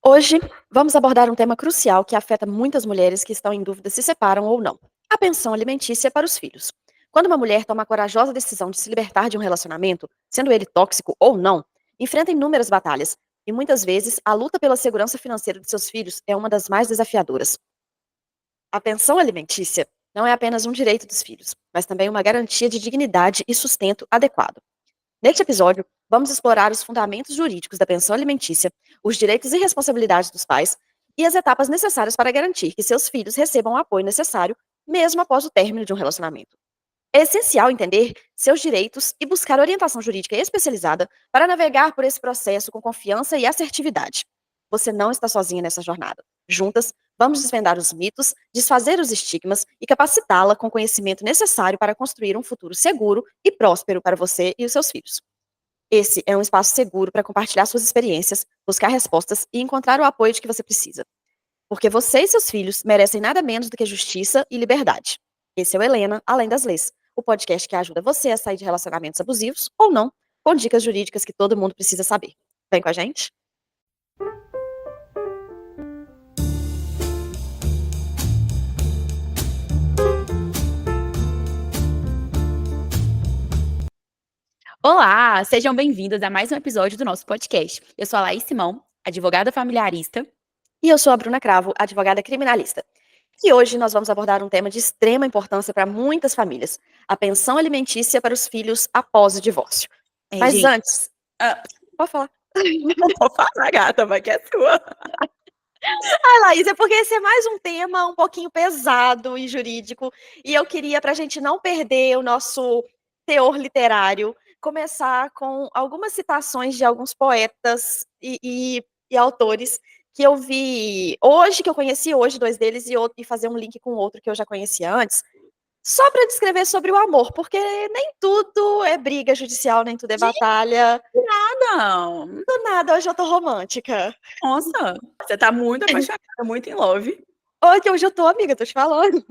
Hoje, vamos abordar um tema crucial que afeta muitas mulheres que estão em dúvida se separam ou não: a pensão alimentícia para os filhos. Quando uma mulher toma a corajosa decisão de se libertar de um relacionamento, sendo ele tóxico ou não, enfrenta inúmeras batalhas, e muitas vezes a luta pela segurança financeira de seus filhos é uma das mais desafiadoras. A pensão alimentícia não é apenas um direito dos filhos, mas também uma garantia de dignidade e sustento adequado. Neste episódio, vamos explorar os fundamentos jurídicos da pensão alimentícia, os direitos e responsabilidades dos pais e as etapas necessárias para garantir que seus filhos recebam o apoio necessário, mesmo após o término de um relacionamento. É essencial entender seus direitos e buscar orientação jurídica especializada para navegar por esse processo com confiança e assertividade. Você não está sozinha nessa jornada. Juntas, vamos desvendar os mitos, desfazer os estigmas e capacitá-la com o conhecimento necessário para construir um futuro seguro e próspero para você e os seus filhos. Esse é um espaço seguro para compartilhar suas experiências, buscar respostas e encontrar o apoio de que você precisa. Porque você e seus filhos merecem nada menos do que justiça e liberdade. Esse é o Helena, Além das Leis, o podcast que ajuda você a sair de relacionamentos abusivos ou não, com dicas jurídicas que todo mundo precisa saber. Vem com a gente? Olá, sejam bem-vindos a mais um episódio do nosso podcast. Eu sou a Laís Simão, advogada familiarista. E eu sou a Bruna Cravo, advogada criminalista. E hoje nós vamos abordar um tema de extrema importância para muitas famílias: a pensão alimentícia para os filhos após o divórcio. Mas Gente, antes, pode falar. não vou falar, gata, vai que é sua. Ai, Laís, é porque esse é mais um tema um pouquinho pesado e jurídico, e eu queria, para a gente não perder o nosso teor literário, começar com algumas citações de alguns poetas e autores que eu vi hoje, que eu conheci hoje, dois deles, e fazer um link com outro que eu já conhecia antes, só para descrever sobre o amor, porque nem tudo é briga judicial, nem tudo é Gente, batalha. não. Do nada, hoje eu tô romântica. Nossa, você tá muito apaixonada, muito em love. Hoje eu tô, amiga, tô te falando.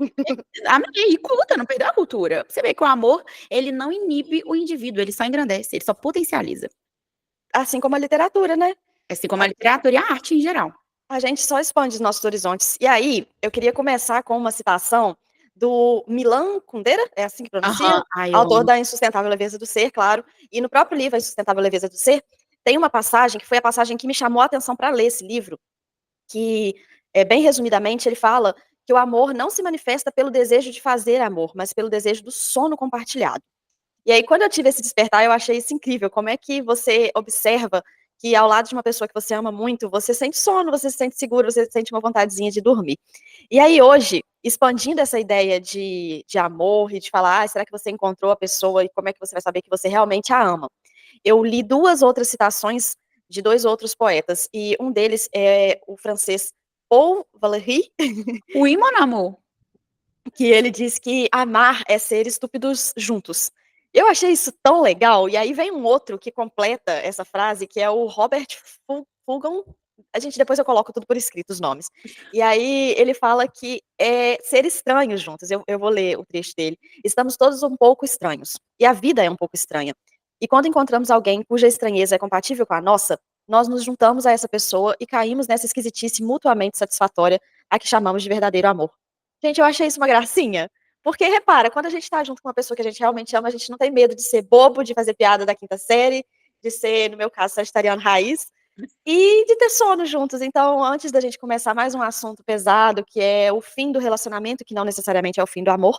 Amiga, e culta, não perdeu a cultura. Você vê que o amor, ele não inibe o indivíduo, ele só engrandece, ele só potencializa. Assim como a literatura, né? Assim como a literatura e a arte em geral. A gente só expande os nossos horizontes. E aí, eu queria começar com uma citação do Milan Kundera, é assim que pronuncia? Aham, ai, eu Autor amo. da Insustentável Leveza do Ser, claro. E no próprio livro A Insustentável Leveza do Ser, tem uma passagem que foi a passagem que me chamou a atenção para ler esse livro, que, bem resumidamente, ele fala que o amor não se manifesta pelo desejo de fazer amor, mas pelo desejo do sono compartilhado. E aí, quando eu tive esse despertar, eu achei isso incrível. Como é que você observa que ao lado de uma pessoa que você ama muito, você sente sono, você se sente seguro, você sente uma vontadezinha de dormir. E aí, hoje, expandindo essa ideia de amor e de falar, será que você encontrou a pessoa e como é que você vai saber que você realmente a ama? Eu li duas outras citações de dois outros poetas, e um deles é o francês Paul Valéry, Oui, mon amour. que ele diz que amar é ser estúpidos juntos. Eu achei isso tão legal, e aí vem um outro que completa essa frase, que é o Robert Fulghum. A gente depois eu coloco tudo por escrito os nomes. E aí ele fala que é ser estranhos juntos. Eu vou ler o trecho dele. Estamos todos um pouco estranhos, e a vida é um pouco estranha. E quando encontramos alguém cuja estranheza é compatível com a nossa, nós nos juntamos a essa pessoa e caímos nessa esquisitice mutuamente satisfatória, a que chamamos de verdadeiro amor. Gente, eu achei isso uma gracinha. Porque, repara, quando a gente tá junto com uma pessoa que a gente realmente ama, a gente não tem medo de ser bobo, de fazer piada da quinta série, de ser, no meu caso, sagitariano raiz, e de ter sono juntos. Então, antes da gente começar mais um assunto pesado, que é o fim do relacionamento, que não necessariamente é o fim do amor,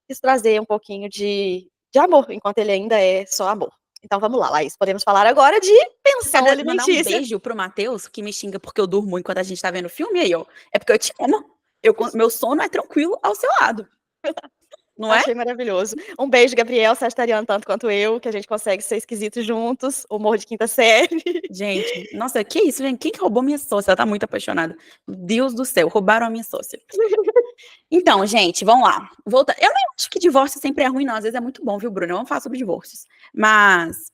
quis trazer um pouquinho de amor, enquanto ele ainda é só amor. Então vamos lá, Laís, podemos falar agora de Você pensão pode mandar um alimentícia. beijo pro Matheus, que me xinga porque eu durmo enquanto a gente tá vendo filme aí, ó. É porque eu te amo. Meu sono é tranquilo ao seu lado. Não é? Achei maravilhoso. Um beijo, Gabriel, sagitariano tanto quanto eu, que a gente consegue ser esquisitos juntos, humor de quinta série. Gente, nossa, que isso, gente? Quem que roubou minha sócia? Ela tá muito apaixonada. Deus do céu, roubaram a minha sócia. Então, gente, vamos lá. Volta. Eu nem acho que divórcio sempre é ruim, não. Às vezes é muito bom, viu, Bruno? Vamos falar sobre divórcios. Mas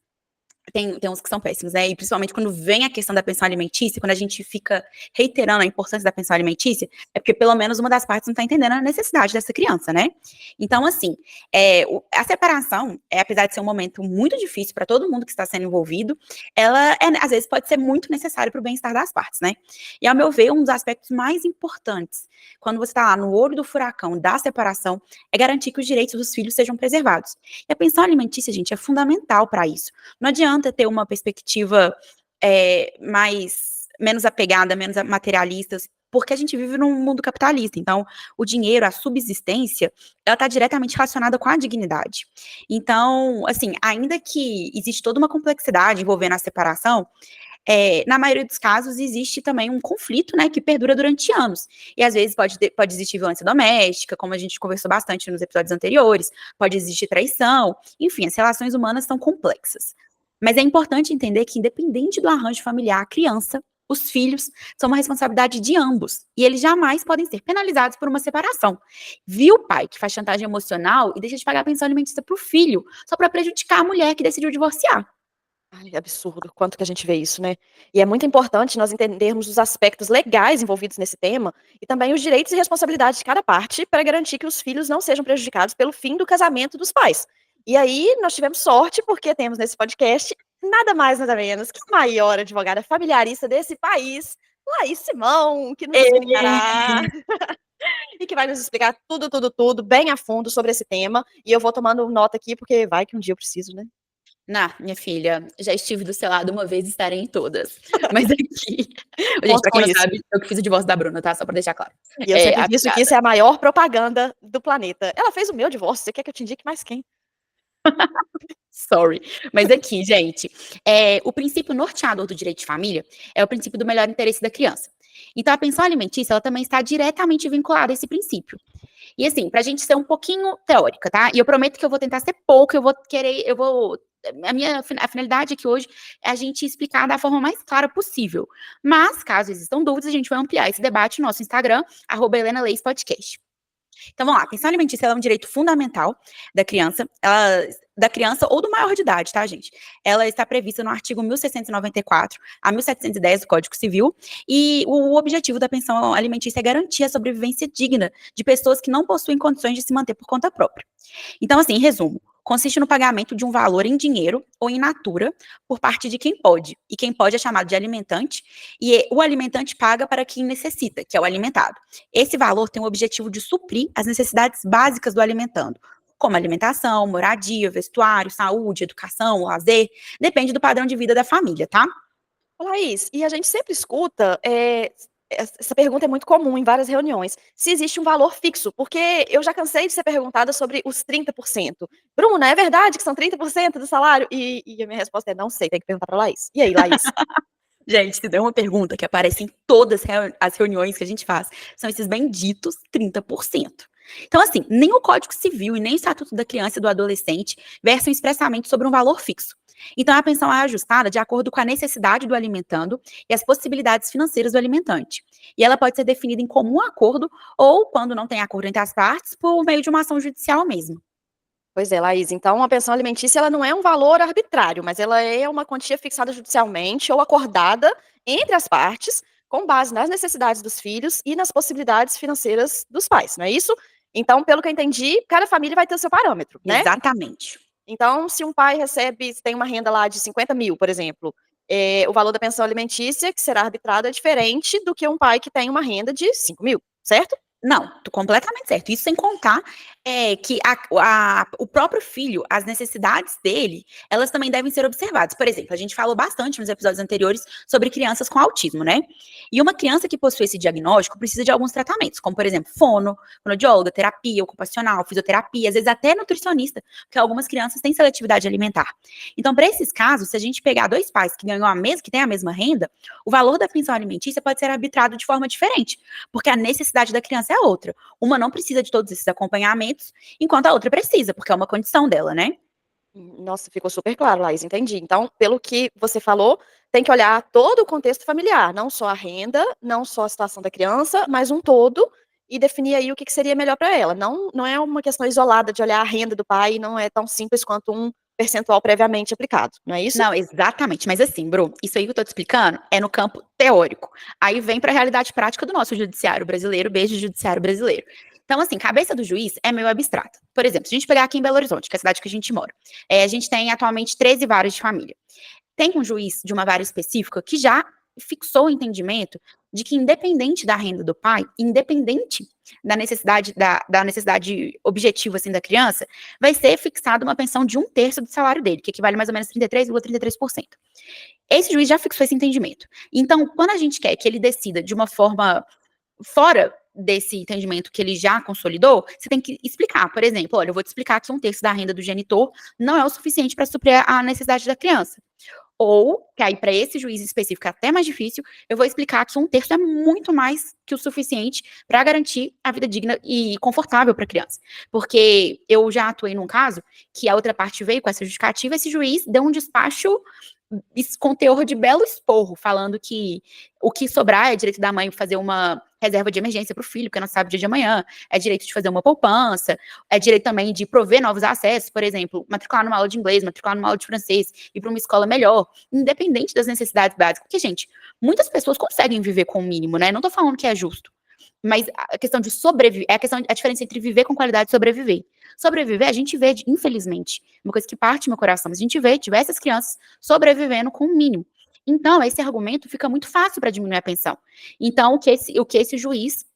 Tem uns que são péssimos, né? E principalmente quando vem a questão da pensão alimentícia, quando a gente fica reiterando a importância da pensão alimentícia, é porque pelo menos uma das partes não está entendendo a necessidade dessa criança, né? Então, assim, a separação, apesar de ser um momento muito difícil para todo mundo que está sendo envolvido, ela, às vezes, pode ser muito necessária para o bem-estar das partes, né? E, ao meu ver, um dos aspectos mais importantes, quando você está lá no olho do furacão da separação, é garantir que os direitos dos filhos sejam preservados. E a pensão alimentícia, gente, é fundamental para isso. Não adianta ter uma perspectiva menos apegada, menos materialista, porque a gente vive num mundo capitalista. Então, o dinheiro, a subsistência, ela está diretamente relacionada com a dignidade. Então, assim, ainda que existe toda uma complexidade envolvendo a separação, na maioria dos casos, existe também um conflito, né, que perdura durante anos. E às vezes pode existir violência doméstica, como a gente conversou bastante nos episódios anteriores, pode existir traição, enfim, as relações humanas são complexas. Mas é importante entender que, independente do arranjo familiar, a criança, os filhos, são uma responsabilidade de ambos. E eles jamais podem ser penalizados por uma separação. Viu o pai que faz chantagem emocional e deixa de pagar a pensão alimentícia para o filho, só para prejudicar a mulher que decidiu divorciar? Ai, absurdo, quanto que a gente vê isso, né. E é muito importante nós entendermos os aspectos legais envolvidos nesse tema, e também os direitos e responsabilidades de cada parte, para garantir que os filhos não sejam prejudicados pelo fim do casamento dos pais. E aí, nós tivemos sorte, porque temos nesse podcast, nada mais nada menos que a maior advogada familiarista desse país, Laís Simão, que nos explicará e que vai nos explicar tudo, tudo, tudo, bem a fundo sobre esse tema, e eu vou tomando nota aqui, porque vai que um dia eu preciso, né. Minha filha, já estive do seu lado uma vez e estarei em todas. Mas aqui, gente, Conto pra com quem não isso. sabe, eu que fiz o divórcio da Bruna, tá? Só pra deixar claro. E eu sempre disse que Apegada. isso é a maior propaganda do planeta. Ela fez o meu divórcio, você quer que eu te indique mais quem? Sorry. Mas aqui, gente, o princípio norteador do direito de família é o princípio do melhor interesse da criança. Então, a pensão alimentícia, ela também está diretamente vinculada a esse princípio. E assim, pra gente ser um pouquinho teórica, tá? E eu prometo que eu vou tentar ser pouco, a finalidade aqui hoje é a gente explicar da forma mais clara possível. Mas, caso existam dúvidas, a gente vai ampliar esse debate no nosso Instagram, @HelenaLeisPodcast. Então vamos lá, pensão alimentícia ela é um direito fundamental da criança ou do maior de idade, tá, gente? Ela está prevista no artigo 1694 a 1710 do Código Civil, e o objetivo da pensão alimentícia é garantir a sobrevivência digna de pessoas que não possuem condições de se manter por conta própria. Então, assim, em resumo, consiste no pagamento de um valor em dinheiro ou em natura por parte de quem pode. E quem pode é chamado de alimentante, e o alimentante paga para quem necessita, que é o alimentado. Esse valor tem o objetivo de suprir as necessidades básicas do alimentando, como alimentação, moradia, vestuário, saúde, educação, lazer, depende do padrão de vida da família, tá? Ô Laís, e a gente sempre escuta, essa pergunta é muito comum em várias reuniões, se existe um valor fixo, porque eu já cansei de ser perguntada sobre os 30%. "Bruna, é verdade que são 30% do salário?" E a minha resposta é: "Não sei, tem que perguntar pra Laís". E aí, Laís? Gente, se der uma pergunta que aparece em todas as reuniões que a gente faz, são esses benditos 30%. Então, assim, nem o Código Civil e nem o Estatuto da Criança e do Adolescente versam expressamente sobre um valor fixo. Então, a pensão é ajustada de acordo com a necessidade do alimentando e as possibilidades financeiras do alimentante. E ela pode ser definida em comum acordo ou, quando não tem acordo entre as partes, por meio de uma ação judicial mesmo. Pois é, Laís, então a pensão alimentícia ela não é um valor arbitrário, mas ela é uma quantia fixada judicialmente ou acordada entre as partes, com base nas necessidades dos filhos e nas possibilidades financeiras dos pais, não é isso? Então, pelo que eu entendi, cada família vai ter o seu parâmetro, né? Exatamente. Então, se um pai tem uma renda lá de 50.000, por exemplo, o valor da pensão alimentícia, que será arbitrado, é diferente do que um pai que tem uma renda de 5.000, certo? Não, tô completamente certo. Isso sem contar que o próprio filho, as necessidades dele, elas também devem ser observadas. Por exemplo, a gente falou bastante nos episódios anteriores sobre crianças com autismo, né? E uma criança que possui esse diagnóstico precisa de alguns tratamentos, como, por exemplo, fonoaudióloga, terapia ocupacional, fisioterapia, às vezes até nutricionista, porque algumas crianças têm seletividade alimentar. Então, para esses casos, se a gente pegar dois pais que têm a mesma renda, o valor da pensão alimentícia pode ser arbitrado de forma diferente, porque a necessidade da criança é outra. Uma não precisa de todos esses acompanhamentos, enquanto a outra precisa, porque é uma condição dela, né? Nossa, ficou super claro, Laís, entendi. Então, pelo que você falou, tem que olhar todo o contexto familiar, não só a renda, não só a situação da criança, mas um todo, e definir aí o que seria melhor para ela. Não é uma questão isolada de olhar a renda do pai, não é tão simples quanto um percentual previamente aplicado, não é isso? Não, exatamente. Mas assim, Bru, isso aí que eu tô te explicando é no campo teórico. Aí vem para a realidade prática do nosso judiciário brasileiro, beijo judiciário brasileiro. Então, assim, cabeça do juiz é meio abstrata. Por exemplo, se a gente pegar aqui em Belo Horizonte, que é a cidade que a gente mora, a gente tem atualmente 13 varas de família. Tem um juiz de uma vara específica que já fixou o entendimento de que, independente da renda do pai, independente da necessidade objetiva assim, da criança, vai ser fixada uma pensão de 1/3 do salário dele, que equivale mais ou menos a 33,33%. Esse juiz já fixou esse entendimento. Então, quando a gente quer que ele decida de uma forma fora desse entendimento que ele já consolidou, você tem que explicar. Por exemplo, olha, eu vou te explicar que 1/3 da renda do genitor não é o suficiente para suprir a necessidade da criança. Ou, que aí para esse juiz específico é até mais difícil, eu vou explicar que 1/3 é muito mais que o suficiente para garantir a vida digna e confortável para a criança. Porque eu já atuei num caso que a outra parte veio com essa justificativa, esse juiz deu um despacho com teor de belo esporro, falando que o que sobrar é direito da mãe fazer uma reserva de emergência para o filho, porque não sabe o dia de amanhã, é direito de fazer uma poupança, é direito também de prover novos acessos, por exemplo, matricular numa aula de inglês, matricular numa aula de francês, ir para uma escola melhor, independente das necessidades básicas. Porque, gente, muitas pessoas conseguem viver com o mínimo, né? Não tô falando que é justo. Mas a questão de sobreviver, a diferença entre viver com qualidade e sobreviver. Sobreviver, a gente vê, infelizmente, uma coisa que parte meu coração, mas a gente vê diversas crianças sobrevivendo com o mínimo. Então, esse argumento fica muito fácil para diminuir a pensão. Então, o que esse juiz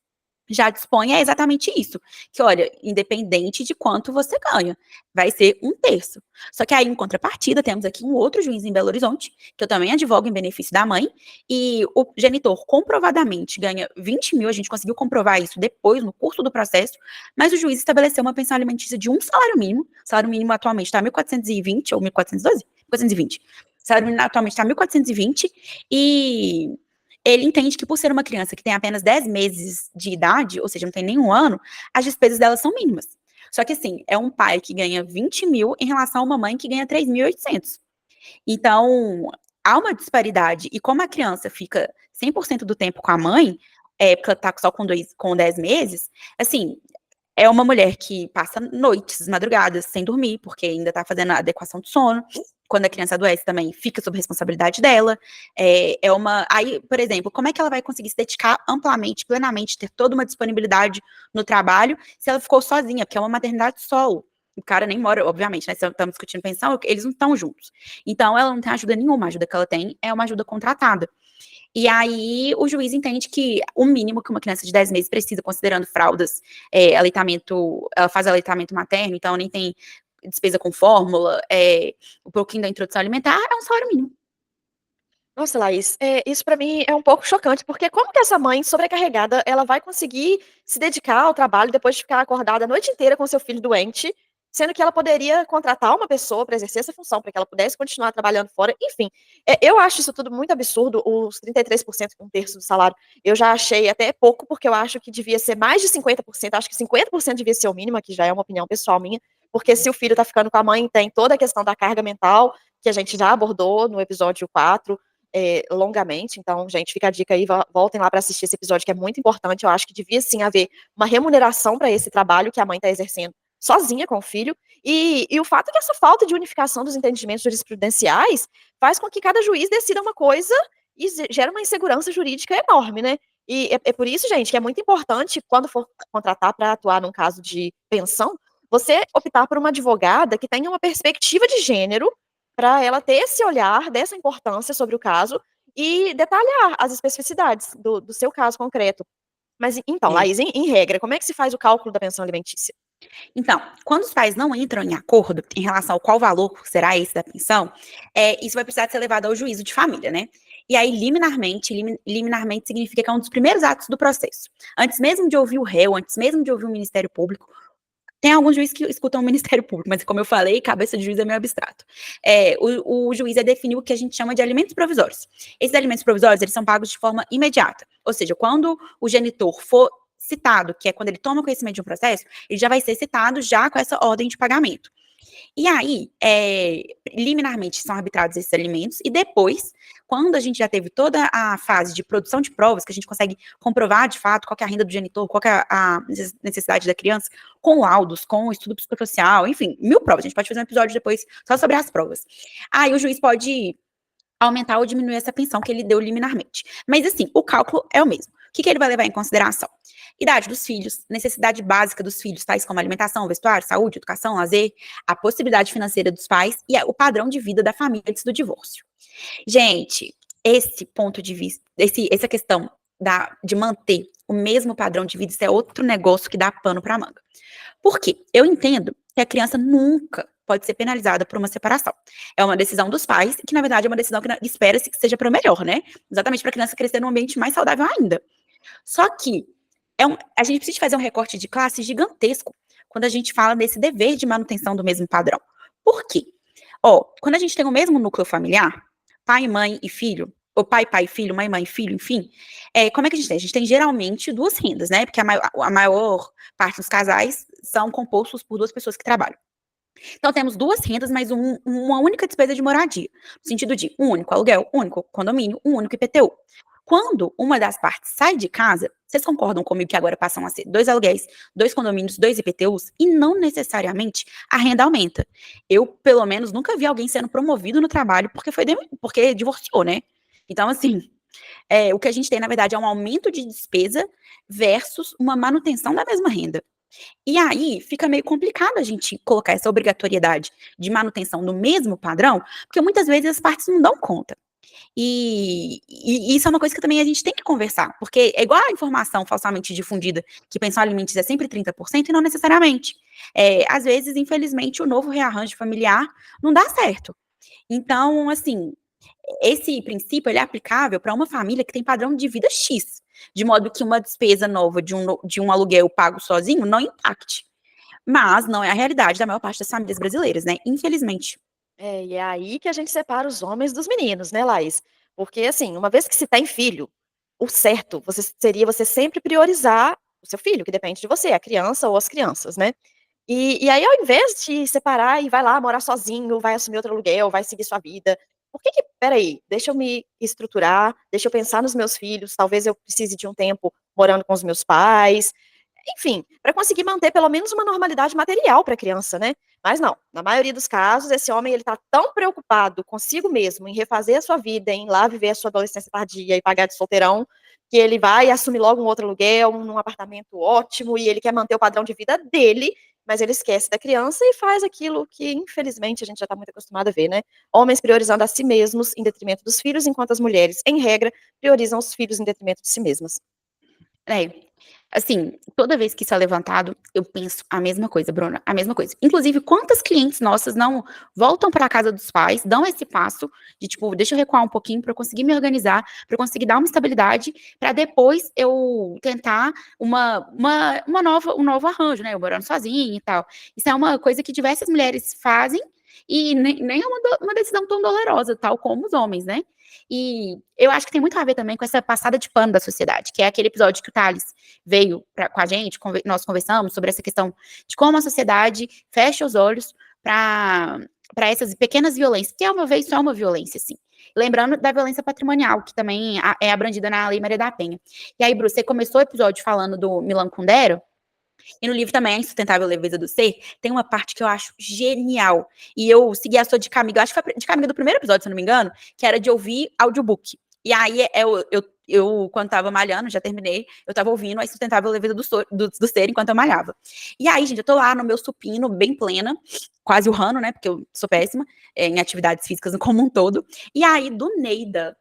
já dispõe é exatamente isso. Que, olha, independente de quanto você ganha, vai ser 1/3. Só que aí, em contrapartida, temos aqui um outro juiz em Belo Horizonte, que eu também advogo em benefício da mãe, e o genitor comprovadamente ganha 20 mil, a gente conseguiu comprovar isso depois, no curso do processo, mas o juiz estabeleceu uma pensão alimentícia de um salário mínimo atualmente está 1.420, ou 1.412? 1.420. O salário mínimo atualmente está 1.420, e ele entende que por ser uma criança que tem apenas 10 meses de idade, ou seja, não tem nenhum ano, as despesas dela são mínimas. Só que assim, é um pai que ganha 20 mil em relação a uma mãe que ganha 3.800. Então, há uma disparidade. E como a criança fica 100% do tempo com a mãe, porque ela tá só com 10 meses, assim, é uma mulher que passa noites, madrugadas, sem dormir, porque ainda tá fazendo a adequação do sono. Quando a criança adoece também, fica sob responsabilidade dela. Aí, por exemplo, como é que ela vai conseguir se dedicar amplamente, plenamente, ter toda uma disponibilidade no trabalho, se ela ficou sozinha, porque é uma maternidade solo. O cara nem mora, obviamente, né? Se estamos discutindo pensão, eles não estão juntos. Então, ela não tem ajuda nenhuma. A ajuda que ela tem é uma ajuda contratada. E aí o juiz entende que o mínimo que uma criança de 10 meses precisa, considerando fraldas, aleitamento, ela faz aleitamento materno, então nem tem despesa com fórmula, um pouquinho da introdução alimentar, é um salário mínimo. Nossa, Laís, isso pra mim é um pouco chocante, porque como que essa mãe sobrecarregada, ela vai conseguir se dedicar ao trabalho depois de ficar acordada a noite inteira com seu filho doente, sendo que ela poderia contratar uma pessoa para exercer essa função, para que ela pudesse continuar trabalhando fora, enfim. Eu acho isso tudo muito absurdo, os 33%, 1/3 do salário, eu já achei até pouco, porque eu acho que devia ser mais de 50%, acho que 50% devia ser o mínimo, que já é uma opinião pessoal minha, porque se o filho tá ficando com a mãe, tem toda a questão da carga mental, que a gente já abordou no episódio 4, longamente. Então, gente, fica a dica aí, voltem lá para assistir esse episódio que é muito importante. Eu acho que devia sim haver uma remuneração para esse trabalho que a mãe está exercendo sozinha com o filho. E o fato é que essa falta de unificação dos entendimentos jurisprudenciais faz com que cada juiz decida uma coisa e gera uma insegurança jurídica enorme, né? E é por isso, gente, que é muito importante, quando for contratar para atuar num caso de pensão, você optar por uma advogada que tenha uma perspectiva de gênero para ela ter esse olhar dessa importância sobre o caso e detalhar as especificidades do seu caso concreto. Mas então, É. Laís, em regra, como é que se faz o cálculo da pensão alimentícia? Então, quando os pais não entram em acordo em relação ao qual valor será esse da pensão, isso vai precisar ser levado ao juízo de família, né? E aí, liminarmente significa que é um dos primeiros atos do processo. Antes mesmo de ouvir o réu, antes mesmo de ouvir o Ministério Público, tem alguns juízes que escutam o Ministério Público, mas como eu falei, cabeça de juiz é meio abstrato. O juiz definiu o que a gente chama de alimentos provisórios. Esses alimentos provisórios, eles são pagos de forma imediata. Ou seja, quando o genitor for citado, que é quando ele toma conhecimento de um processo, ele já vai ser citado já com essa ordem de pagamento. E aí, liminarmente são arbitrados esses alimentos, e depois, quando a gente já teve toda a fase de produção de provas, que a gente consegue comprovar de fato qual que é a renda do genitor, qual que é a necessidade da criança, com laudos, com estudo psicossocial, enfim, 1000 provas. A gente pode fazer um episódio depois só sobre as provas. Aí o juiz pode aumentar ou diminuir essa pensão que ele deu liminarmente. Mas assim, o cálculo é o mesmo. O que ele vai levar em consideração? Idade dos filhos, necessidade básica dos filhos, tais como alimentação, vestuário, saúde, educação, lazer, a possibilidade financeira dos pais e o padrão de vida da família antes do divórcio. Gente, esse ponto de vista, essa questão de manter o mesmo padrão de vida, isso é outro negócio que dá pano para manga. Por quê? Eu entendo que a criança nunca pode ser penalizada por uma separação. É uma decisão dos pais, que na verdade é uma decisão que espera-se que seja para o melhor, né? Exatamente para a criança crescer num ambiente mais saudável ainda. Só que a gente precisa fazer um recorte de classe gigantesco quando a gente fala desse dever de manutenção do mesmo padrão. Por quê? Quando a gente tem o mesmo núcleo familiar, pai, mãe e filho, ou pai, pai, filho, mãe, mãe, filho, enfim, como é que a gente tem? A gente tem geralmente duas rendas, né? Porque a maior parte dos casais são compostos por duas pessoas que trabalham. Então, temos duas rendas, mas uma única despesa de moradia, no sentido de um único aluguel, um único condomínio, um único IPTU. Quando uma das partes sai de casa, vocês concordam comigo que agora passam a ser 2 aluguéis, 2 condomínios, 2 IPTUs, e não necessariamente a renda aumenta. Eu, pelo menos, nunca vi alguém sendo promovido no trabalho porque divorciou, né? Então, assim, o que a gente tem, na verdade, é um aumento de despesa versus uma manutenção da mesma renda. E aí fica meio complicado a gente colocar essa obrigatoriedade de manutenção no mesmo padrão, porque muitas vezes as partes não dão conta. E isso é uma coisa que também a gente tem que conversar, porque é igual a informação falsamente difundida que pensão alimentícia é sempre 30% e não necessariamente. Às vezes, infelizmente, o novo rearranjo familiar não dá certo. Então, assim, esse princípio ele é aplicável para uma família que tem padrão de vida X, de modo que uma despesa nova de um aluguel pago sozinho não impacte. Mas não é a realidade da maior parte das famílias brasileiras, né? Infelizmente. E é aí que a gente separa os homens dos meninos, né, Laís? Porque, assim, uma vez que se tem filho, o certo seria você sempre priorizar o seu filho, que depende de você, a criança ou as crianças, né? E aí, ao invés de separar e vai lá morar sozinho, vai assumir outro aluguel, vai seguir sua vida, por que peraí, deixa eu me estruturar, deixa eu pensar nos meus filhos, talvez eu precise de um tempo morando com os meus pais, enfim, para conseguir manter pelo menos uma normalidade material para a criança, né? Mas não, na maioria dos casos, esse homem ele tá tão preocupado consigo mesmo em refazer a sua vida, em ir lá viver a sua adolescência tardia e pagar de solteirão, que ele vai assumir logo um outro aluguel, num apartamento ótimo, e ele quer manter o padrão de vida dele, mas ele esquece da criança e faz aquilo que, infelizmente, a gente já está muito acostumado a ver, né? Homens priorizando a si mesmos em detrimento dos filhos, enquanto as mulheres, em regra, priorizam os filhos em detrimento de si mesmas. É, assim, toda vez que isso é levantado, eu penso a mesma coisa, Bruna, a mesma coisa. Inclusive, quantas clientes nossas não voltam para a casa dos pais, dão esse passo de tipo, deixa eu recuar um pouquinho para eu conseguir me organizar, para eu conseguir dar uma estabilidade, para depois eu tentar um novo arranjo, né? Eu morando sozinha e tal. Isso é uma coisa que diversas mulheres fazem e nem é uma decisão tão dolorosa, tal como os homens, né? E eu acho que tem muito a ver também com essa passada de pano da sociedade, que é aquele episódio que o Thales veio com a gente, nós conversamos sobre essa questão de como a sociedade fecha os olhos para essas pequenas violências, que uma vez só uma violência, assim. Lembrando da violência patrimonial, que também é abrangida na Lei Maria da Penha. E aí, Bruce, você começou o episódio falando do Milan Kundera, e no livro também, A Insustentável Leveza do Ser, tem uma parte que eu acho genial. E eu segui a sua dica amiga, eu acho que foi a dica amiga do primeiro episódio, se eu não me engano, que era de ouvir audiobook. E aí, eu quando tava malhando, já terminei, eu tava ouvindo A Insustentável Leveza do Ser enquanto eu malhava. E aí, gente, eu tô lá no meu supino, bem plena, quase urrando, né, porque eu sou péssima em atividades físicas como um todo. E aí, do Neida,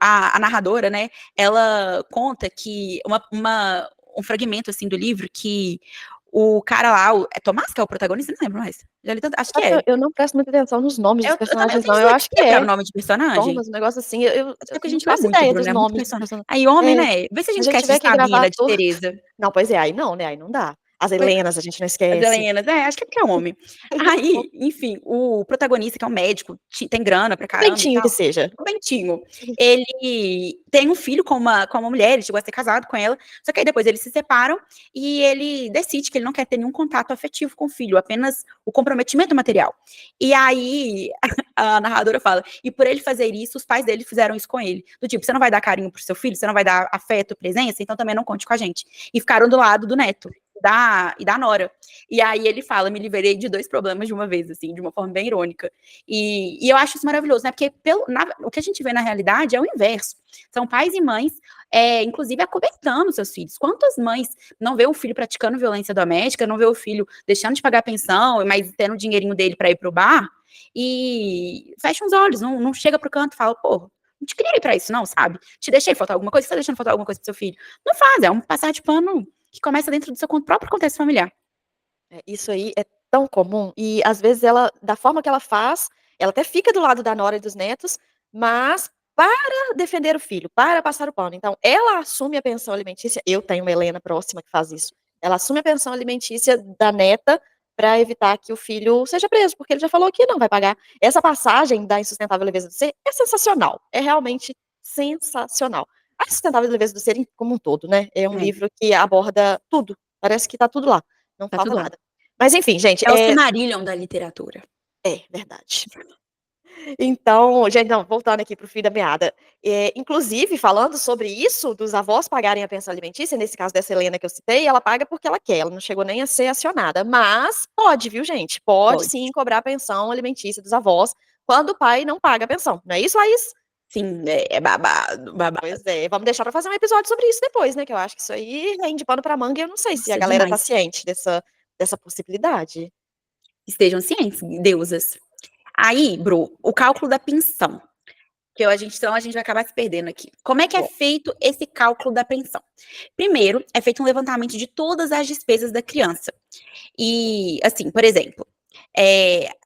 a narradora, né, ela conta que um fragmento, assim, do livro que o cara lá, é Tomás que é o protagonista? Não lembro mais. Já li tanto, acho que é. Eu não presto muita atenção nos nomes dos Eu personagens, tenho não. Eu acho que dislexia pra é. nome de personagem. Thomas, um negócio assim. Eu Até que a não gente lê faço muito, ideia dos Bruno, é muito nomes dos personagem. personagens. Aí homem, É, né? Vê se a se a gente gente esquece de tiver que gravar Sabina, de ator. Teresa. Não, pois é, aí não, né? Aí não dá. As Helenas, a gente não As esquece. Helenas, acho que é porque é homem. Aí, enfim, o protagonista, que é um médico, tem grana pra O caramba e Bentinho tal, que seja. o Bentinho, ele tem um filho com uma mulher, ele chegou a ser casado com ela, só que aí depois eles se separam e ele decide que ele não quer ter nenhum contato afetivo com o filho, apenas o comprometimento material. E aí a narradora fala, e por ele fazer isso, os pais dele fizeram isso com ele. Do tipo, você não vai dar carinho pro seu filho, você não vai dar afeto, presença, então também não conte com a gente. E ficaram do lado do neto. Da Nora. E aí ele fala, me liberei de 2 problemas de uma vez, assim, de uma forma bem irônica. E eu acho isso maravilhoso, né? Porque o que a gente vê na realidade é o inverso. São pais e mães, inclusive, acobertando seus filhos. Quantas mães não vê o filho praticando violência doméstica, não vê o filho deixando de pagar pensão, mas tendo o dinheirinho dele para ir pro bar, e fecha os olhos, não chega pro canto e fala, pô, não te criei pra isso, não, sabe? Te deixei faltar alguma coisa, você tá deixando faltar alguma coisa pro seu filho. Não faz, é um passar de pano que começa dentro do seu próprio contexto familiar. Isso aí é tão comum e às vezes ela, da forma que ela faz, ela até fica do lado da nora e dos netos, mas para defender o filho, para passar o pano. Então, ela assume a pensão alimentícia. Eu tenho uma Helena próxima que faz isso. Ela assume a pensão alimentícia da neta para evitar que o filho seja preso, porque ele já falou que não vai pagar. Essa passagem da Insustentável Leveza do Ser é sensacional. É realmente sensacional. A Insustentável Leveza do Ser como um todo, né? É um É, livro que aborda tudo. Parece que tá tudo lá. Não tá falta tudo lá. nada. Mas enfim, gente, É o Silmarillion da literatura. é verdade. Então, gente, não, voltando aqui para o fio da meada, inclusive falando sobre isso, dos avós pagarem a pensão alimentícia, nesse caso dessa Helena que eu citei, ela paga porque ela quer, ela não chegou nem a ser acionada, mas pode, viu, gente? Pode Pode. sim cobrar a pensão alimentícia dos avós quando o pai não paga a pensão, não é isso, Laís? Sim, é babado, babado. Pois é, vamos deixar para fazer um episódio sobre isso depois, né, que eu acho que isso aí rende pano para manga e eu não sei se a Nossa, galera tá demais. ciente dessa possibilidade. Estejam cientes, deusas. Aí, Bru, o cálculo da pensão. Então a gente vai acabar se perdendo aqui. Como é que é Bom, feito esse cálculo da pensão? Primeiro, é feito um levantamento de todas as despesas da criança. E, assim, por exemplo,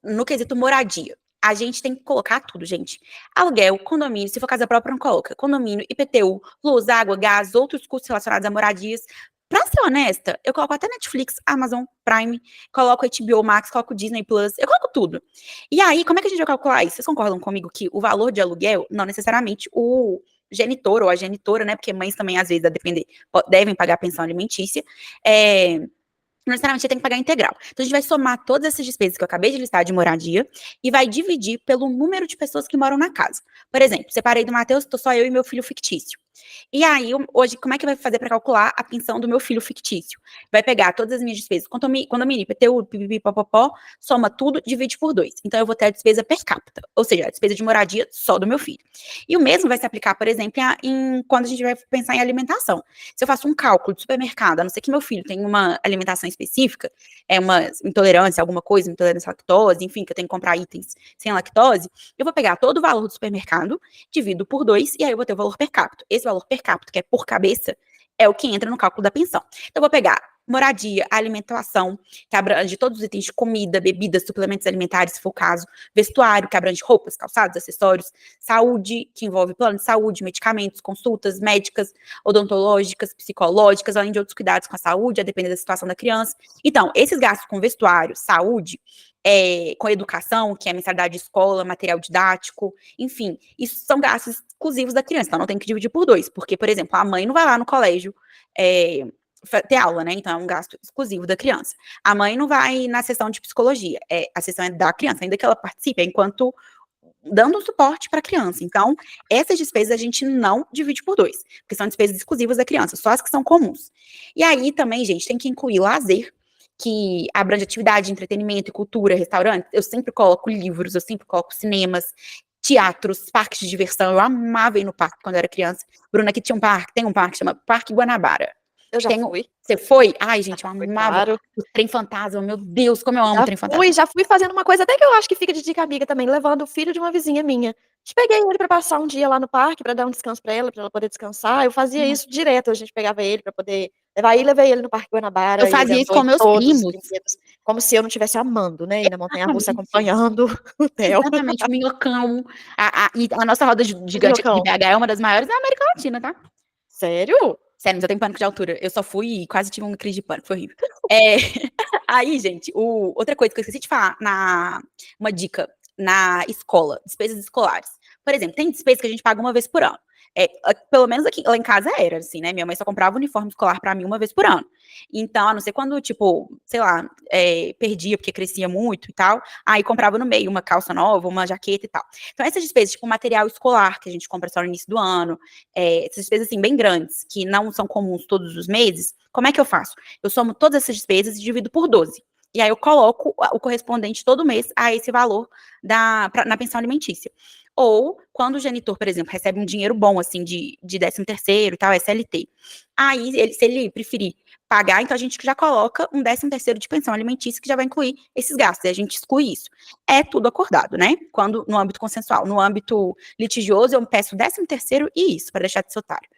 no quesito moradia, a gente tem que colocar tudo, gente. Aluguel, condomínio, se for casa própria, não coloca. Condomínio, IPTU, luz, água, gás, outros custos relacionados a moradias. Pra ser honesta, eu coloco até Netflix, Amazon Prime, coloco HBO Max, coloco Disney Plus, eu coloco tudo. E aí, como é que a gente vai calcular isso? Vocês concordam comigo que o valor de aluguel, não necessariamente o genitor ou a genitora, né? Porque mães também, às vezes, a depender, devem pagar pensão alimentícia, não necessariamente você tem que pagar integral. Então, a gente vai somar todas essas despesas que eu acabei de listar de moradia e vai dividir pelo número de pessoas que moram na casa. Por exemplo, separei do Matheus, tô só eu e meu filho fictício. E aí, hoje, como é que vai fazer para calcular a pensão do meu filho fictício? Vai pegar todas as minhas despesas, condomínio, IPTU, pipipi, popopó, soma tudo, divide por 2. Então, eu vou ter a despesa per capita, ou seja, a despesa de moradia só do meu filho. E o mesmo vai se aplicar, por exemplo, quando a gente vai pensar em alimentação. Se eu faço um cálculo de supermercado, a não ser que meu filho tenha uma alimentação específica, uma intolerância, alguma coisa, intolerância à lactose, enfim, que eu tenho que comprar itens sem lactose, eu vou pegar todo o valor do supermercado, divido por 2, e aí eu vou ter o valor per capita. Esse valor per capita, que é por cabeça, é o que entra no cálculo da pensão. Então, eu vou pegar moradia, alimentação, que abrange todos os itens de comida, bebidas, suplementos alimentares, se for o caso, vestuário, que abrange roupas, calçados, acessórios, saúde, que envolve plano de saúde, medicamentos, consultas médicas, odontológicas, psicológicas, além de outros cuidados com a saúde, a depender da situação da criança. Então, esses gastos com vestuário, saúde, com educação, que é mensalidade de escola, material didático, enfim, isso são gastos exclusivos da criança, então não tem que dividir por 2, porque, por exemplo, a mãe não vai lá no colégio ter aula, né? Então é um gasto exclusivo da criança. A mãe não vai na sessão de psicologia, a sessão é da criança, ainda que ela participe, enquanto dando suporte para a criança. Então, essas despesas a gente não divide por 2, porque são despesas exclusivas da criança, só as que são comuns. E aí também, gente, tem que incluir lazer, que abrange atividade, entretenimento e cultura, restaurante. Eu sempre coloco livros, eu sempre coloco cinemas, teatros, parques de diversão. Eu amava ir no parque quando eu era criança. Bruna, aqui tinha tem um parque, chama Parque Guanabara. eu já fui. Você foi? Ai, Já gente, eu fui, amava claro. o Trem Fantasma. Meu Deus, como eu amo o Trem Fantasma. Já fui fazendo uma coisa até que eu acho que fica de dica amiga também, levando o filho de uma vizinha minha. Peguei ele pra passar um dia lá no parque, pra dar um descanso pra ela poder descansar. Eu fazia isso direto, a gente pegava ele pra poder levar e levei ele no Parque Eu Guanabara e ele fazia isso andou com em meus todos os primos. brinquedos, como se eu não estivesse amando, né, e na montanha-russa Exatamente. acompanhando o Theo. Exatamente, o Minhocão. E a nossa roda O gigante aqui de minhocão. BH é uma das maiores da América Latina, tá? Sério? Sério, mas eu tenho pânico de altura. Eu só fui e quase tive uma crise de pânico, foi horrível. É, aí, gente, outra coisa que eu esqueci de falar, uma dica na escola, despesas escolares. Por exemplo, tem despesa que a gente paga uma vez por ano. Pelo menos aqui, lá em casa era assim, né? Minha mãe só comprava uniforme escolar pra mim uma vez por ano. Então, a não ser quando, tipo, sei lá, perdia porque crescia muito e tal, aí comprava no meio uma calça nova, uma jaqueta e tal. Então, essas despesas, tipo, material escolar que a gente compra só no início do ano, essas despesas, assim, bem grandes, que não são comuns todos os meses, como é que eu faço? Eu somo todas essas despesas e divido por 12. E aí eu coloco o correspondente todo mês a esse valor na pensão alimentícia. Ou quando o genitor, por exemplo, recebe um dinheiro bom, assim, de 13º e tal, SLT. Aí, se ele preferir pagar, então a gente já coloca um 13º de pensão alimentícia que já vai incluir esses gastos, e a gente exclui isso. É tudo acordado, né? Quando no âmbito consensual. No âmbito litigioso, eu peço 13º e isso, para deixar de ser otário.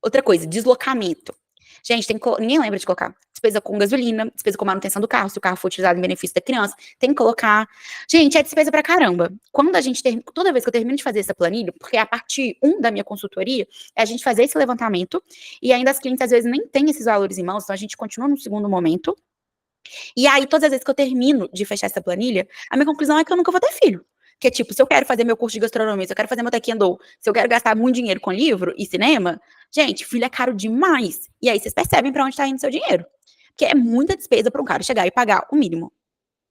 Outra coisa, deslocamento. Gente, ninguém lembra de colocar despesa com gasolina, despesa com manutenção do carro, se o carro for utilizado em benefício da criança, tem que colocar. Gente, é despesa pra caramba. Toda vez que eu termino de fazer essa planilha, porque a parte 1 da minha consultoria é a gente fazer esse levantamento, e ainda as clientes às vezes nem têm esses valores em mãos, então a gente continua no segundo momento. E aí, todas as vezes que eu termino de fechar essa planilha, a minha conclusão é que eu nunca vou ter filho. Que é tipo, se eu quero fazer meu curso de gastronomia, se eu quero fazer meu taekwondo, se eu quero gastar muito dinheiro com livro e cinema, gente, filho é caro demais. E aí vocês percebem pra onde tá indo seu dinheiro. Porque é muita despesa pra um cara chegar e pagar o mínimo.